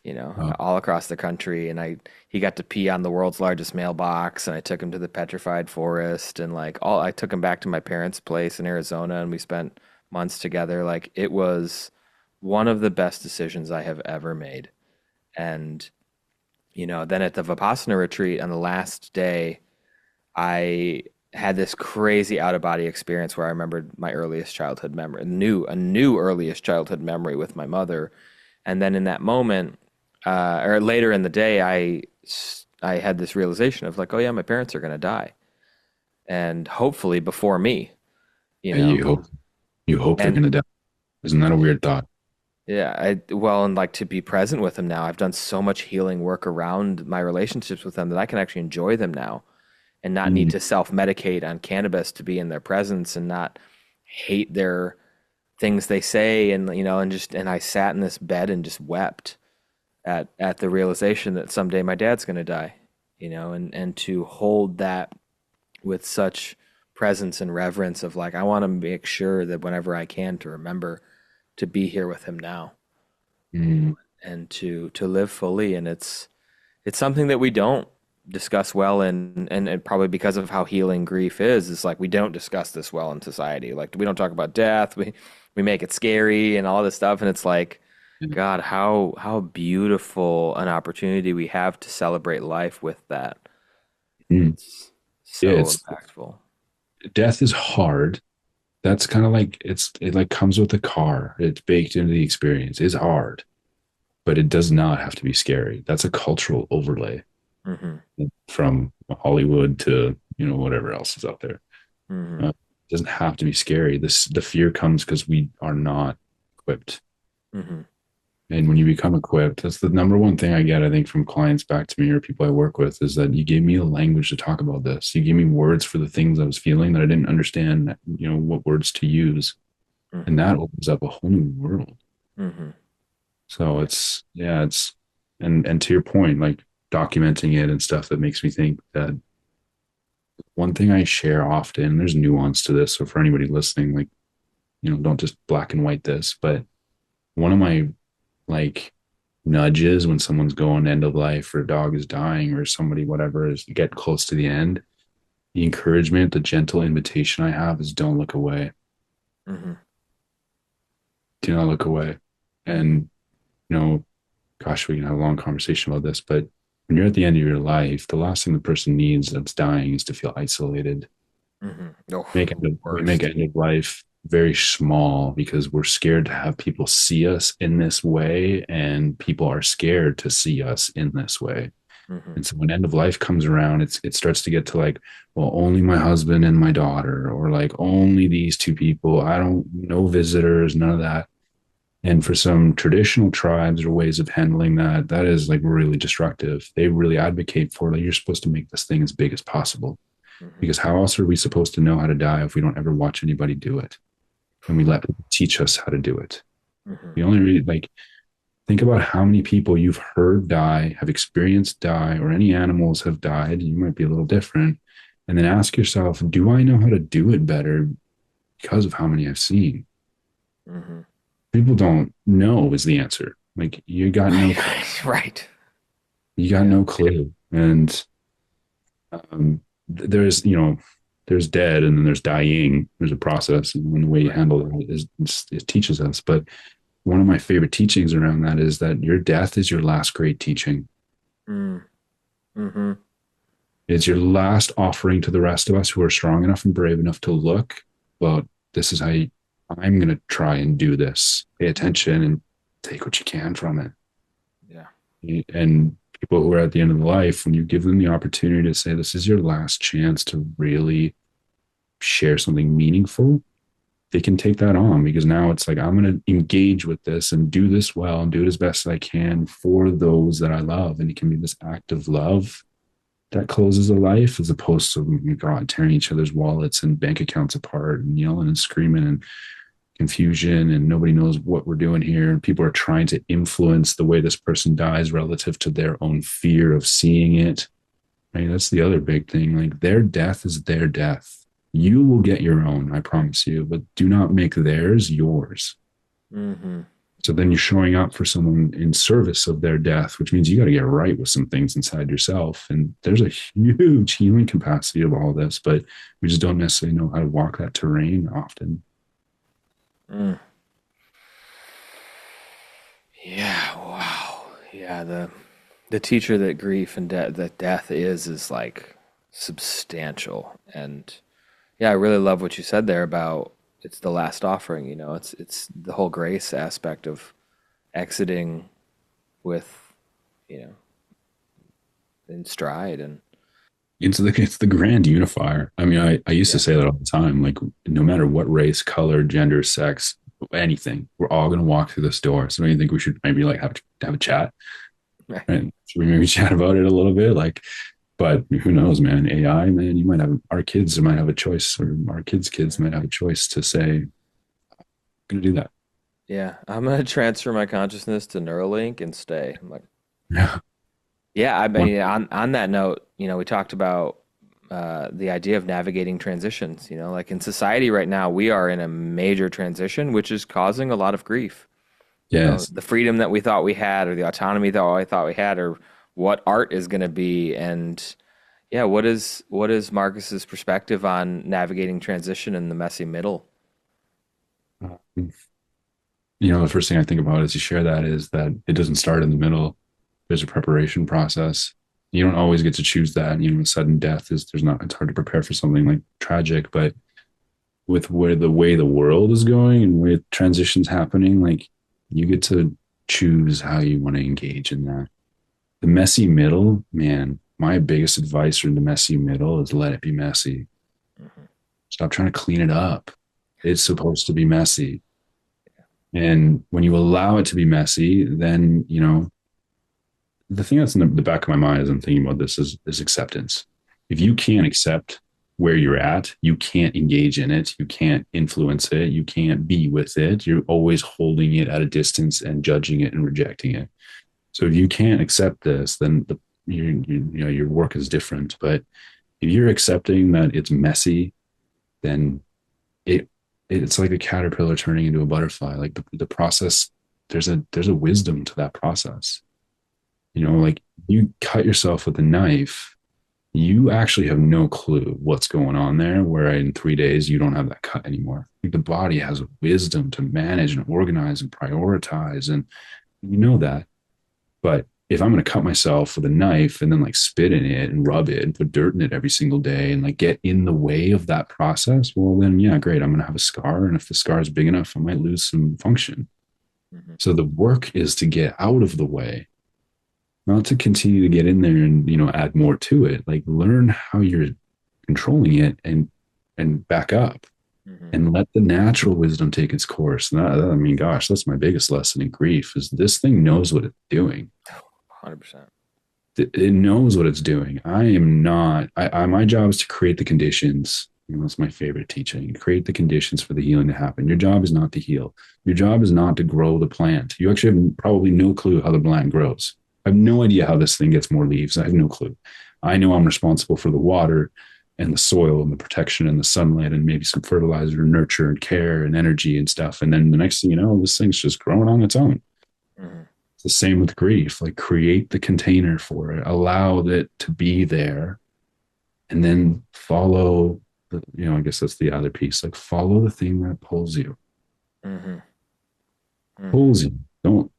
Uh, all across the country. And he got to pee on the world's largest mailbox, and I took him to the petrified forest, and I took him back to my parents' place in Arizona, and we spent months together. Like it was one of the best decisions I have ever made. And, then at the Vipassana retreat on the last day, I had this crazy out of body experience where I remembered my earliest childhood memory, a new earliest childhood memory with my mother. And then in that moment, or later in the day, I had this realization of like, oh yeah, my parents are gonna die, and hopefully before me, you know. you hope they're And going to die. Isn't that a weird thought? yeah, and like to be present with them now. I've done so much healing work around my relationships with them that I can actually enjoy them now and not need Mm, to self-medicate on cannabis to be in their presence and not hate their things they say, and and I sat in this bed and just wept at the realization that someday my dad's going to die, and to hold that with such presence and reverence of like I want to make sure that whenever I can to remember to be here with him now, mm, and to live fully. And it's something that we don't discuss well, and probably because of how healing grief is, it's like we don't discuss this well in society. Like we don't talk about death. We make it scary and all this stuff, and it's like, yeah, God, how beautiful an opportunity we have to celebrate life with that. mm. It's Yeah, so impactful. death is hard. That's kind of like it like comes with the car. It's baked into the experience. It's hard, but it does not have to be scary. That's a cultural overlay Mm-hmm. from Hollywood to whatever else is out there. Mm-hmm. It doesn't have to be scary. The fear comes because we are not equipped. Mm-hmm. And when you become equipped, that's the number one thing I get, I think, from clients back to me or people I work with is that you gave me a language to talk about this. You gave me words for the things I was feeling that I didn't understand, what words to use. And Mm-hmm. that opens up a whole new world. Mm-hmm. So Yeah. and to your point, like documenting it and stuff that makes me think that one thing I share often, there's nuance to this. So for anybody listening, like, don't just black and white this, but one of my like nudges when someone's going end of life or a dog is dying or somebody, whatever, is get close to the end. The encouragement, the gentle invitation I have is don't look away. Mm-hmm. Do not look away. Mm-hmm. And, you know, gosh, we can have a long conversation about this, but when you're at the end of your life, the last thing the person needs that's dying is to feel isolated. Mm-hmm. Oh, We make worst. end of life very small because we're scared to have people see us in this way, and people are scared to see us in this way. Mm-hmm. And so when end of life comes around, it starts to get to like, well, only my husband and my daughter, or like only these two people. I don't, no visitors, none of that. And for some traditional tribes or ways of handling that, that is like really destructive. They really advocate for like you're supposed to make this thing as big as possible. Mm-hmm. Because how else are we supposed to know how to die if we don't ever watch anybody do it? And we let people teach us how to do it. Mm-hmm. The only like think about how many people you've heard die, have experienced die, or any animals have died. You might be a little different. And then ask yourself, do I know how to do it better because of how many I've seen? Mm-hmm. People don't know is the answer. Like Right. Right. Right. you got Yeah. no clue. And there's, there's dead and then there's dying. There's a process. And the way you Right. handle it it teaches us. But one of my favorite teachings around that is that your death is your last great teaching. Mm. Mm-hmm. It's your last offering to the rest of us who are strong enough and brave enough to look, well, this is how I'm going to try and do this. Pay attention and take what you can from it. Yeah. And people who are at the end of the life, when you give them the opportunity to say, this is your last chance to really share something meaningful, they can take that on because now it's like, I'm going to engage with this and do this well and do it as best as I can for those that I love. And it can be this act of love that closes a life as opposed to God tearing each other's wallets and bank accounts apart and yelling and screaming and confusion and nobody knows what we're doing here and people are trying to influence the way this person dies relative to their own fear of seeing it. Right, that's the other big thing. Like their death is their death. You will get your own, I promise you, but do not make theirs yours. Mm-hmm. So then you're showing up for someone in service of their death, which means you got to get right with some things inside yourself. And there's a huge healing capacity of all this, but we just don't necessarily know how to walk that terrain often. Mm. Yeah. Wow. Yeah. The teacher that grief and that death is like substantial. And yeah, I really love what you said there about it's the last offering, it's the whole grace aspect of exiting with, you know, in stride and It's the grand unifier. I mean, I used to yeah. say that all the time. Like, no matter what race, color, gender, sex, anything, we're all going to walk through this door. So, do you think we should maybe like have a chat? Right. Right? Should we maybe chat about it a little bit? Like, but who knows, man? AI, man, you might have our kids might have a choice, or our kids Yeah. might have a choice to say, I'm going to do that. Yeah. I'm gonna transfer my consciousness to Neuralink and stay. I'm like, Yeah. yeah, I One, mean, on that note, we talked about the idea of navigating transitions. Like in society right now, we are in a major transition, which is causing a lot of grief. yes. The freedom that we thought we had, or the autonomy that I thought we had, or what art is going to be, and yeah, what is Marcus's perspective on navigating transition in the messy middle? The first thing I think about as you share that is that it doesn't start in the middle. There's a preparation process. You don't always get to choose that. You know, sudden death is there's not, it's hard to prepare for something like tragic, but with where the way the world is going and where transitions happening, like you get to choose how you want to engage in that. The messy middle, man, my biggest advice for the messy middle is let it be messy. Hmm. Stop trying to clean it up. It's supposed to be messy. And when you allow it to be messy, then, you know, the thing that's in the back of my mind as I'm thinking about this is acceptance. If you can't accept where you're at, you can't engage in it, you can't influence it, you can't be with it. You're always holding it at a distance and judging it and rejecting it. So if you can't accept this, then you know your work is different. But if you're accepting that it's messy, then it it's like a caterpillar turning into a butterfly. Like the process, there's a wisdom to that process. You know, like you cut yourself with a knife, you actually have no clue what's going on there. Where in 3 days, you don't have that cut anymore. Like the body has a wisdom to manage and organize and prioritize. And you know that. But if I'm going to cut myself with a knife and then like spit in it and rub it and put dirt in it every single day and like get in the way of that process, well, then yeah, great. I'm going to have a scar. And if the scar is big enough, I might lose some function. Hmm. So the work is to get out of the way, not to continue to get in there and, you know, add more to it. Like learn how you're controlling it and back up Hmm. and let the natural wisdom take its course. And I mean, gosh, that's my biggest lesson in grief is this thing knows what it's doing. 100%. It knows what it's doing. I am not, my job is to create the conditions. You know, that's my favorite teaching. Create the conditions for the healing to happen. Your job is not to heal. Your job is not to grow the plant. You actually have probably no clue how the plant grows. I have no idea how this thing gets more leaves. I have no clue. I know I'm responsible for the water and the soil and the protection and the sunlight and maybe some fertilizer and nurture and care and energy and stuff. And then the next thing you know, this thing's just growing on its own. Hmm. It's the same with grief. Like create the container for it, allow it to be there, and then follow the, you know, I guess that's the other piece. Like follow the thing that Hmm. Hmm. pulls you. Don't,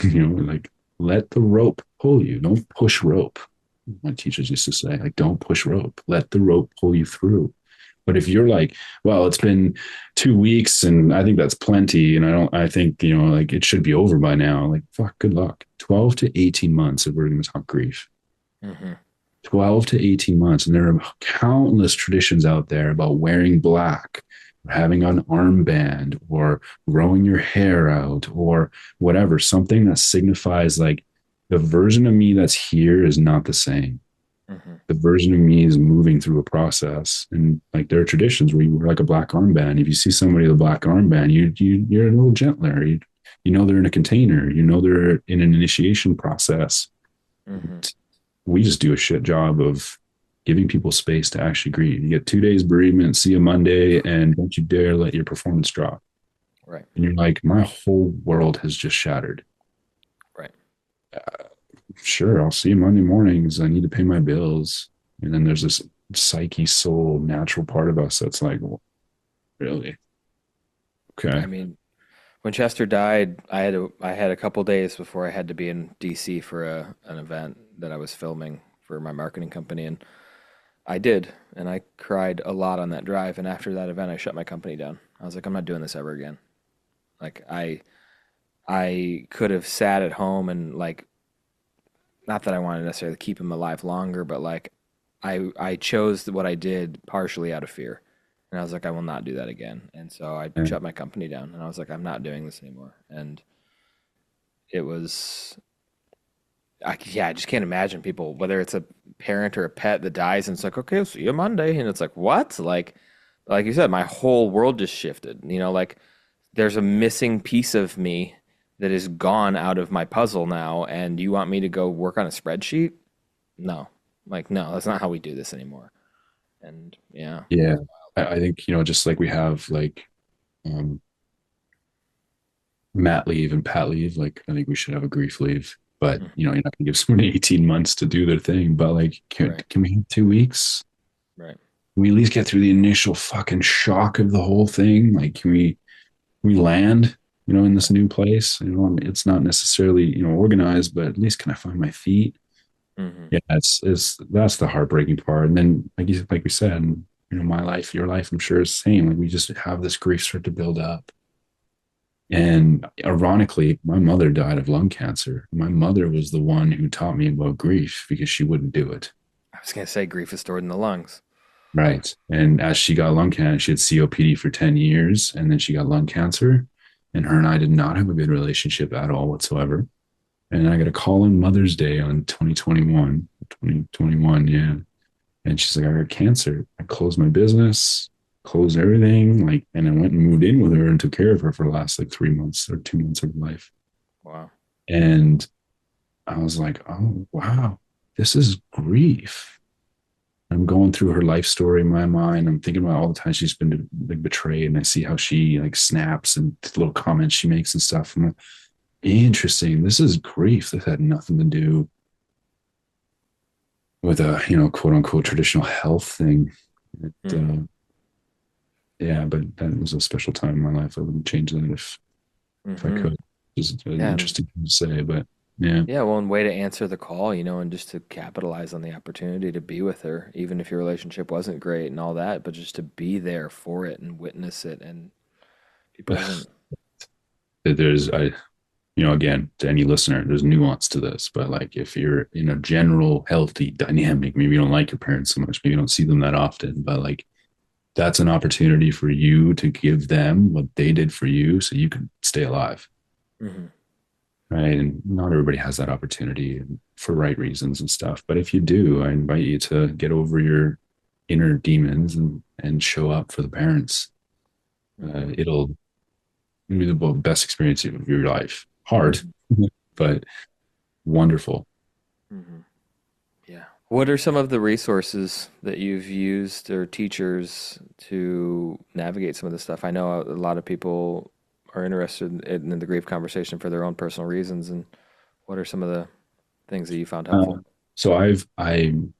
you know, like let the rope pull you. Don't push rope. My teachers used to say, like, don't push rope. Let the rope pull you through. But if you're like, well, it's been 2 weeks and I think that's plenty. And I think, you know, like it should be over by now. Like, fuck, good luck. 12 to 18 months if we're going to talk grief. Hmm. 12 to 18 months. And there are countless traditions out there about wearing black, or having an armband, or growing your hair out, or whatever, something that signifies like the version of me that's here is not the same. Hmm. The version of me is moving through a process. And like there are traditions where you wear like a black armband. If you see somebody with a black armband, you're a little gentler. You know they're in a container. You know they're in an initiation process. Hmm. We just do a shit job of giving people space to actually grieve. You get 2 days bereavement, see a Monday, and don't you dare let your performance drop. Right. And you're like, my whole world has just shattered. Right. Sure, I'll see you Monday mornings. I need to pay my bills. And then there's this psyche, soul, natural part of us that's like, well, really? I Okay. mean, when Chester died, I had a couple days before I had to be in DC for an event that I was filming for my marketing company, and I did, and I cried a lot on that drive. And after that event, I shut my company down. I was like, I'm not doing this ever again. Like I could have sat at home and like, not that I wanted to necessarily keep him alive longer, but like I chose what I did partially out of fear. And I was like, I will not do that again. And so I Yeah. shut my company down and I was like, I'm not doing this anymore. And it was, yeah, I just can't imagine people, whether it's a parent or a pet that dies and it's like, okay, I'll see you Monday. And it's like, what? Like you said, my whole world just shifted. You know, like there's a missing piece of me that is gone out of my puzzle now. And you want me to go work on a spreadsheet? No, like, no, that's not how we do this anymore. And yeah, it Yeah. was I think, you know, just like we have like um, mat leave and pat leave, like I think we should have a grief leave. But, wild. you know, you're not going to give somebody 18 months to do their thing. But like, Right, can we have 2 weeks? right. Can we at least get through the initial fucking shock of the whole thing? Like, can we land, you know, in this new place? You know, it's not necessarily, you know, organized, but at least can I find my feet? Hmm. Yeah, it's that's the heartbreaking part. And then like we said, my life, your life, I'm sure is the same. Like we just have this grief start to build up. And ironically, my mother died of lung cancer. My mother was the one who taught me about grief because she wouldn't do it. I was gonna say grief is stored in the lungs. Right. And as she got lung cancer, she had COPD for 10 years and then she got lung cancer. And her and I did not have a good relationship at all whatsoever. And I got a call on Mother's Day on 2021. Yeah. And she's like, I got cancer. I closed my business, closed everything. Like, and I went and moved in with her and took care of her for the last like 3 months or 2 months of her life. Wow. And I was like, oh, wow, this is grief. I'm going through her life story in my mind. I'm thinking about all the times she's been like betrayed, and I see how she like snaps and little comments she makes and stuff. I'm like, interesting. This is grief. This had nothing to do with a quote unquote traditional health thing. It, Hmm. yeah, but that was a special time in my life. I wouldn't change that if I Hmm. could. It's an Yeah, and interesting thing to say, but yeah, yeah, one way to answer the call, and just to capitalize on the opportunity to be with her, even if your relationship wasn't great and all that, but just to be there for it and witness it and be present. there's again, to any listener, there's nuance to this, but like if you're in a general healthy dynamic, maybe you don't like your parents so much, maybe you don't see them that often, but like that's an opportunity for you to give them what they did for you so you can stay alive. Hmm. Right. And not everybody has that opportunity for right reasons and stuff. But if you do, I invite you to get over your inner demons and show up for the parents. Hmm. It'll be the best experience of your life. Hard, Hmm. but wonderful. Hmm. Yeah. What are some of the resources that you've used or teachers to navigate some of this stuff? I know a lot of people are interested in the grief conversation for their own personal reasons. And what are some of the things that you found Uh, helpful? so I'm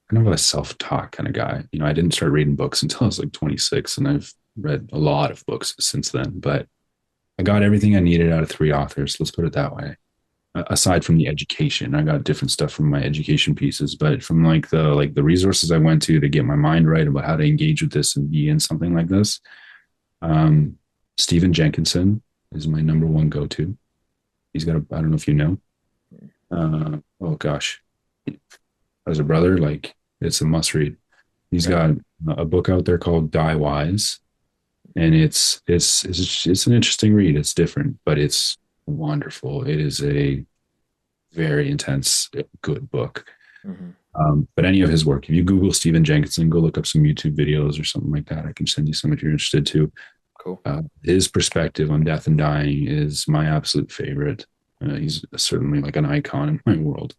kind of a self-taught kind of guy. I didn't start reading books until I was like 26, and I've read a lot of books since then. But I got everything I needed out of three authors. Let's put it that way. Aside from the education, I got different stuff from my education pieces, but from like the resources I went to get my mind right about how to engage with this and be in something like this. Um, Stephen Jenkinson is my number one go-to. He's got I don't know if you know. Oh gosh, as a brother, like it's a must read. He's Okay. got a book out there called Die Wise, and it's an interesting read. It's different, but it's wonderful. It is a very intense, good book. Hmm. But any of his work, if you Google Stephen Jenkinson, go look up some YouTube videos or something like that. I can send you some if you're interested too. Cool. His perspective on death and dying is my absolute favorite. He's certainly like an icon in my world.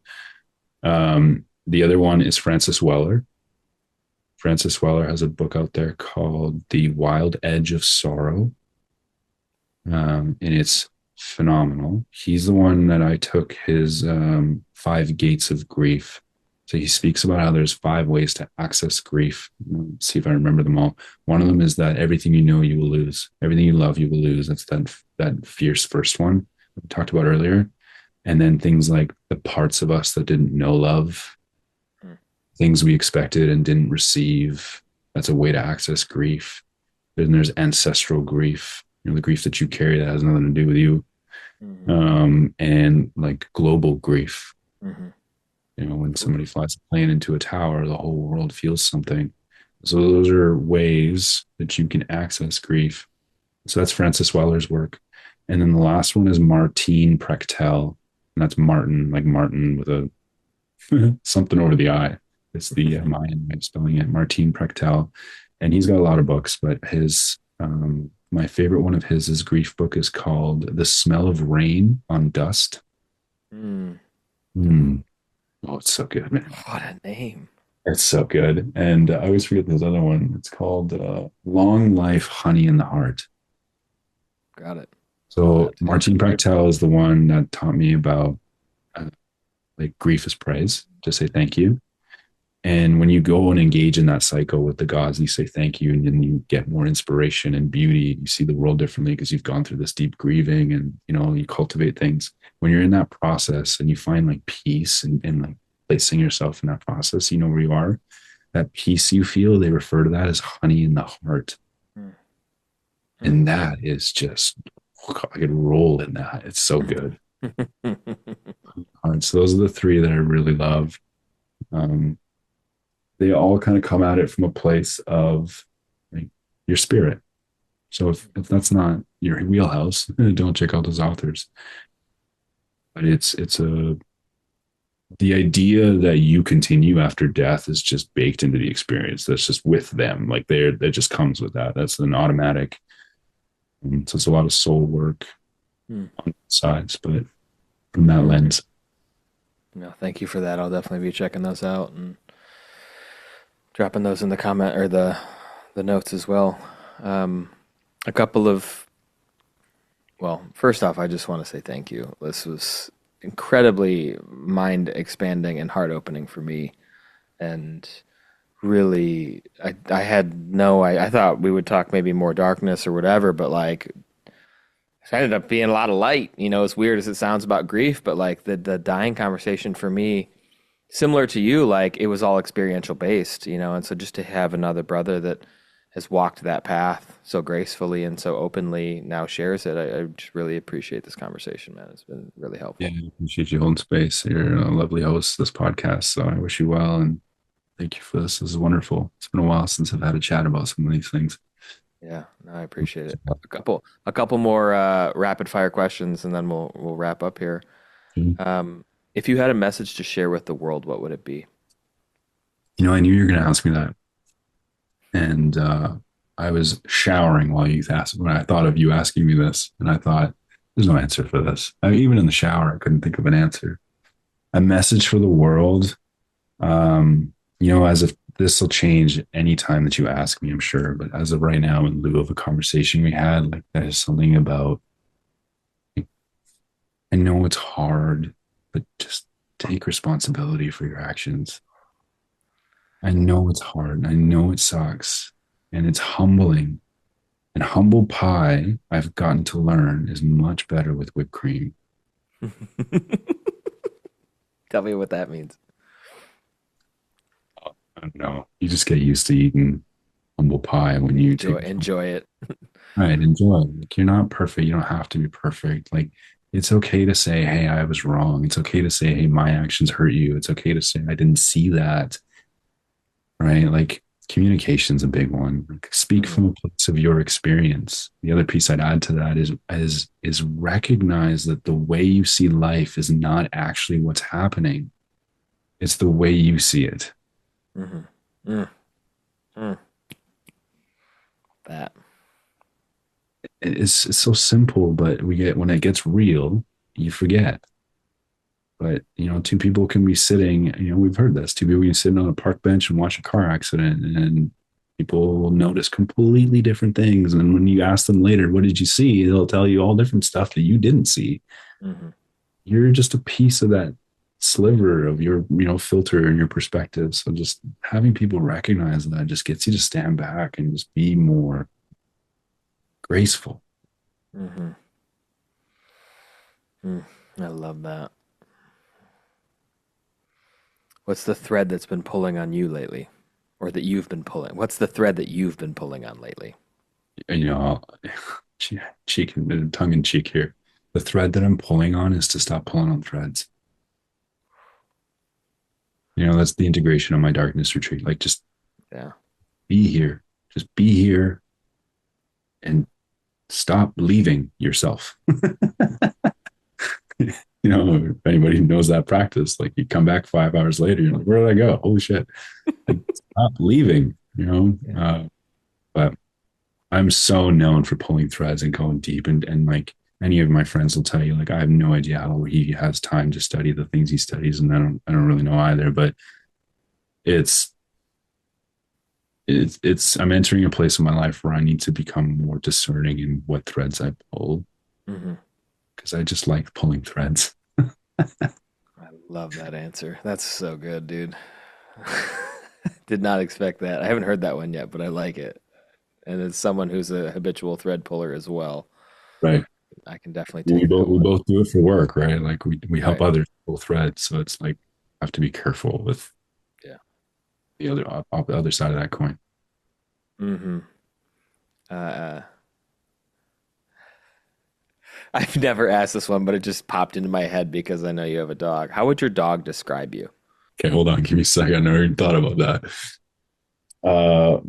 The other one is Francis Weller. Francis Weller has a book out there called The Wild Edge of Sorrow, and it's phenomenal. He's the one that I took his five gates of grief. So he speaks about how there's five ways to access grief. Let's see if I remember them all. One of them is that everything you know you will lose, everything you love you will lose. That's that fierce first one we talked about earlier. And then things like the parts of us that didn't know love, Mm. things we expected and didn't receive. That's a way to access grief. Then there's ancestral grief, the grief that you carry that has nothing to do with you, Hmm. and like global grief. Hmm. When Cool. somebody flies a plane into a tower, the whole world feels something. So those are ways that you can access grief. So that's Francis Weller's work. And then the last one is Martine Prechtel. And that's Martin, like Martin with a something over the I. It's the Mayan way of spelling it, Martine Prechtel. And he's got a lot of books, but my favorite one of his grief book is called The Smell of Rain on Dust. Mm. Mm. Oh, it's so good, man. What a name. It's so good. And I always forget this other one. It's called Long Life, Honey in the Heart. Got it. Love So that too. Martin Prechtel is the one that taught me about like grief is praise, to say thank you. And when you go and engage in that cycle with the gods, you say thank you, and then you get more inspiration and beauty. You see the world differently because you've gone through this deep grieving, and you cultivate things. When you're in that process and you find like peace and like placing yourself in that process. You know where you are. That peace you feel, they refer to that as honey in the heart. Mm. And that is just, I could roll in that. It's so good. All right, so those are the three that I really love. Um, they all kind of come at it from a place of like your spirit. So if that's not your wheelhouse, don't check out those authors. But it's a the idea that you continue after death is just baked into the experience. That's just with them. Like that just comes with that. That's an automatic. So it's a lot of soul work Mm. on sides, but from that lens. No, thank you for that. I'll definitely be checking those out and dropping those in the comment or the notes as well. Um, a couple of Well, first off, I just want to say thank you. This was incredibly mind expanding and heart opening for me. And really, I had no, I thought we would talk maybe more darkness or whatever, but like, it ended up being a lot of light. As weird as it sounds about grief, but like the dying conversation for me, similar to you, like it was all experiential based, and so just to have another brother that has walked that path so gracefully and so openly now shares it. I just really appreciate this conversation, man. It's been really Yeah, helpful. I appreciate you holding space. You're a lovely host of this podcast. So I wish you well and thank you for this. This is wonderful. It's been a while since I've had a chat about some of these things. Yeah, no, I appreciate it. A couple more rapid fire questions, and then we'll wrap up here. You If you had a message to share with the world, what would it be? I knew you were going to ask me that. And I was showering while you asked when I thought of you asking me this. And I thought, there's no answer for this. Even in the shower, I couldn't think of an answer. A message for the world. As if this will change any time that you ask me, I'm sure. But as of right now, in lieu of a conversation we had, like there's something about, I know it's hard, but just take responsibility for your actions. I know it's hard. I know it sucks. And it's humbling. And humble pie, I've gotten to learn, is much better with whipped cream. Tell me what that means. I don't know. You just get used to eating humble pie when you Enjoy, take enjoy it. right, enjoy. Like you're not perfect. You don't have to be perfect. Like it's okay to say, hey, I was wrong. It's okay to say, hey, my actions hurt you. It's okay to say I didn't see that. Right. Like communication's a big one. Like, speak Mhm. from a place of your experience. The other piece I'd add to that is recognize that the way you see life is not actually what's happening. It's the way you see it. Mhm. Mm, mm. That. It's so simple, but we get when it gets real, you forget. But two people can be sitting, we've heard this. Two people can be sitting on a park bench and watch a car accident, and people will notice completely different things. And when you ask them later, what did you see? They'll tell you all different stuff that you didn't see. Mhm. You're just a piece of that sliver of your, filter and your perspective. So just having people recognize that just gets you to stand back and just be more graceful. Mhm. Mm. I love that. What's the thread that's been pulling on you lately? Or that you've been pulling? What's the thread that you've been pulling on lately? And, cheek and tongue in cheek here. The thread that I'm pulling on is to stop pulling on threads. That's the integration of my darkness retreat. Like just Yeah. be here, just be here and stop leaving yourself. If anybody knows that practice, like you come back 5 hours later, you're like, where did I go? Holy shit. Like, stop leaving, Yeah. but I'm so known for pulling threads and going deep and like any of my friends will tell you, like, I have no idea how he has time to study the things he studies. And I don't really know either, but it's, I'm entering a place in my life where I need to become more discerning in what threads I pull Hmm. because I just like pulling threads. I love that answer. That's so good, dude. Did not expect that. I haven't heard that one yet, but I like it. And as someone who's a habitual thread puller as well, Right. I can definitely We take that both we one. both do it for work, right? Like we help Right. others pull threads. So it's like have to be careful with Yeah. the other side of that coin. Mm-hmm. Uh, I've never asked this one, but it just popped into my head because I know you have a dog. How would your dog describe you? Okay, hold on, give me a second. I never even thought about that.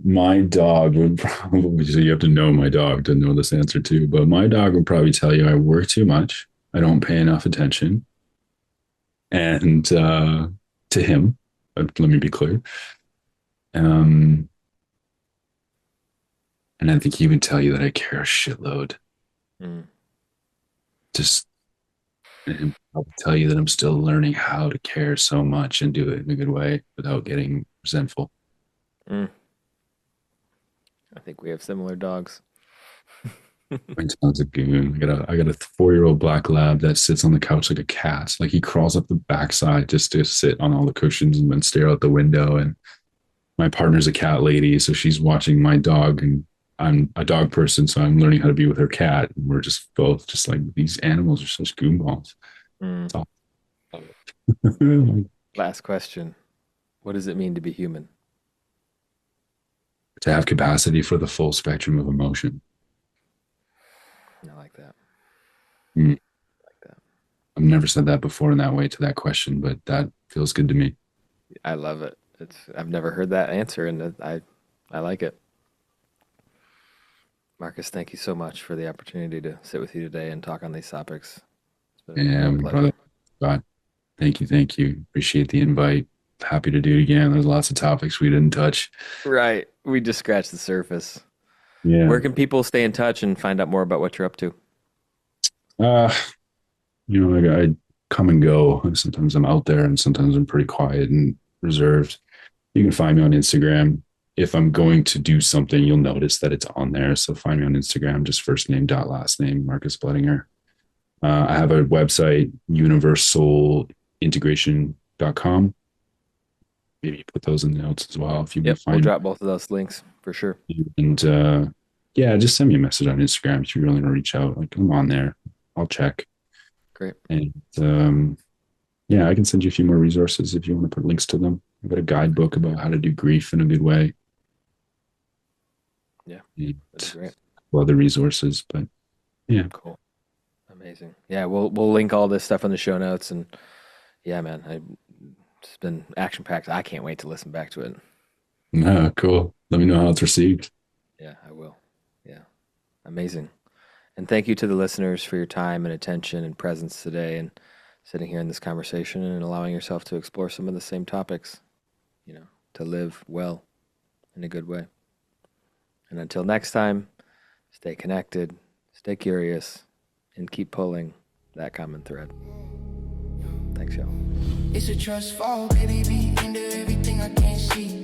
My dog would probably, so you have to know my dog to know this answer too, but my dog would probably tell you I work too much. I don't pay enough attention. And to him, let me be clear. Um, and I think he would tell you that I care a shitload. Mm, Just and I'll tell you that I'm still learning how to care so much and do it in a good way without getting resentful. mm. I think we have similar dogs. My son's a goon. I got a 4-year-old black lab that sits on the couch like a cat. Like he crawls up the backside just to sit on all the cushions and then stare out the window. And my partner's a cat lady, so she's watching my dog, and I'm a dog person, so I'm learning how to be with her cat. And we're just both just like these animals are such goonballs. Mm. It's awesome. Last question. What does it mean to be human? To have capacity for the full spectrum of emotion. I like that. Mm. I like that. I've never said that before in that way to that question, but that feels good to me. I love it. I've never heard that answer, and I like it. Marcus, thank you so much for the opportunity to sit with you today and talk on these topics. It's been a Yeah, real my brother. pleasure. God, thank you. Thank you. Appreciate the invite. Happy to do it again. There's lots of topics we didn't touch. Right. We just scratched the surface. Yeah. Where can people stay in touch and find out more about what you're up to? Uh, I come and go. Sometimes I'm out there and sometimes I'm pretty quiet and reserved. You can find me on Instagram. If I'm going to do something, you'll notice that it's on there. So find me on Instagram, just first name dot last name, Markus Blettinger. I have a website, universalintegration.com. Maybe you put those in the notes as well if you Yep, we'll find drop both of those links for sure. me. And yeah, just send me a message on Instagram if you really want to reach out. Like, I'm on there. I'll check. Great. And yeah, I can send you a few more resources if you want to put links to them. I've got a guidebook about how to do grief in a good way. Yeah, And that'd be great. other resources, but yeah. Cool. Amazing. Yeah, we'll link all this stuff in the show notes, and yeah, man, it's been action packed. I can't wait to listen back to it. No, cool. Let me know how it's received. Yeah, I will. Yeah, amazing. And thank you to the listeners for your time and attention and presence today, and sitting here in this conversation and allowing yourself to explore some of the same topics, to live well in a good way. And until next time, stay connected, stay curious, and keep pulling that common thread. Thanks, y'all. It's a trust fall, baby, be into everything I can't see.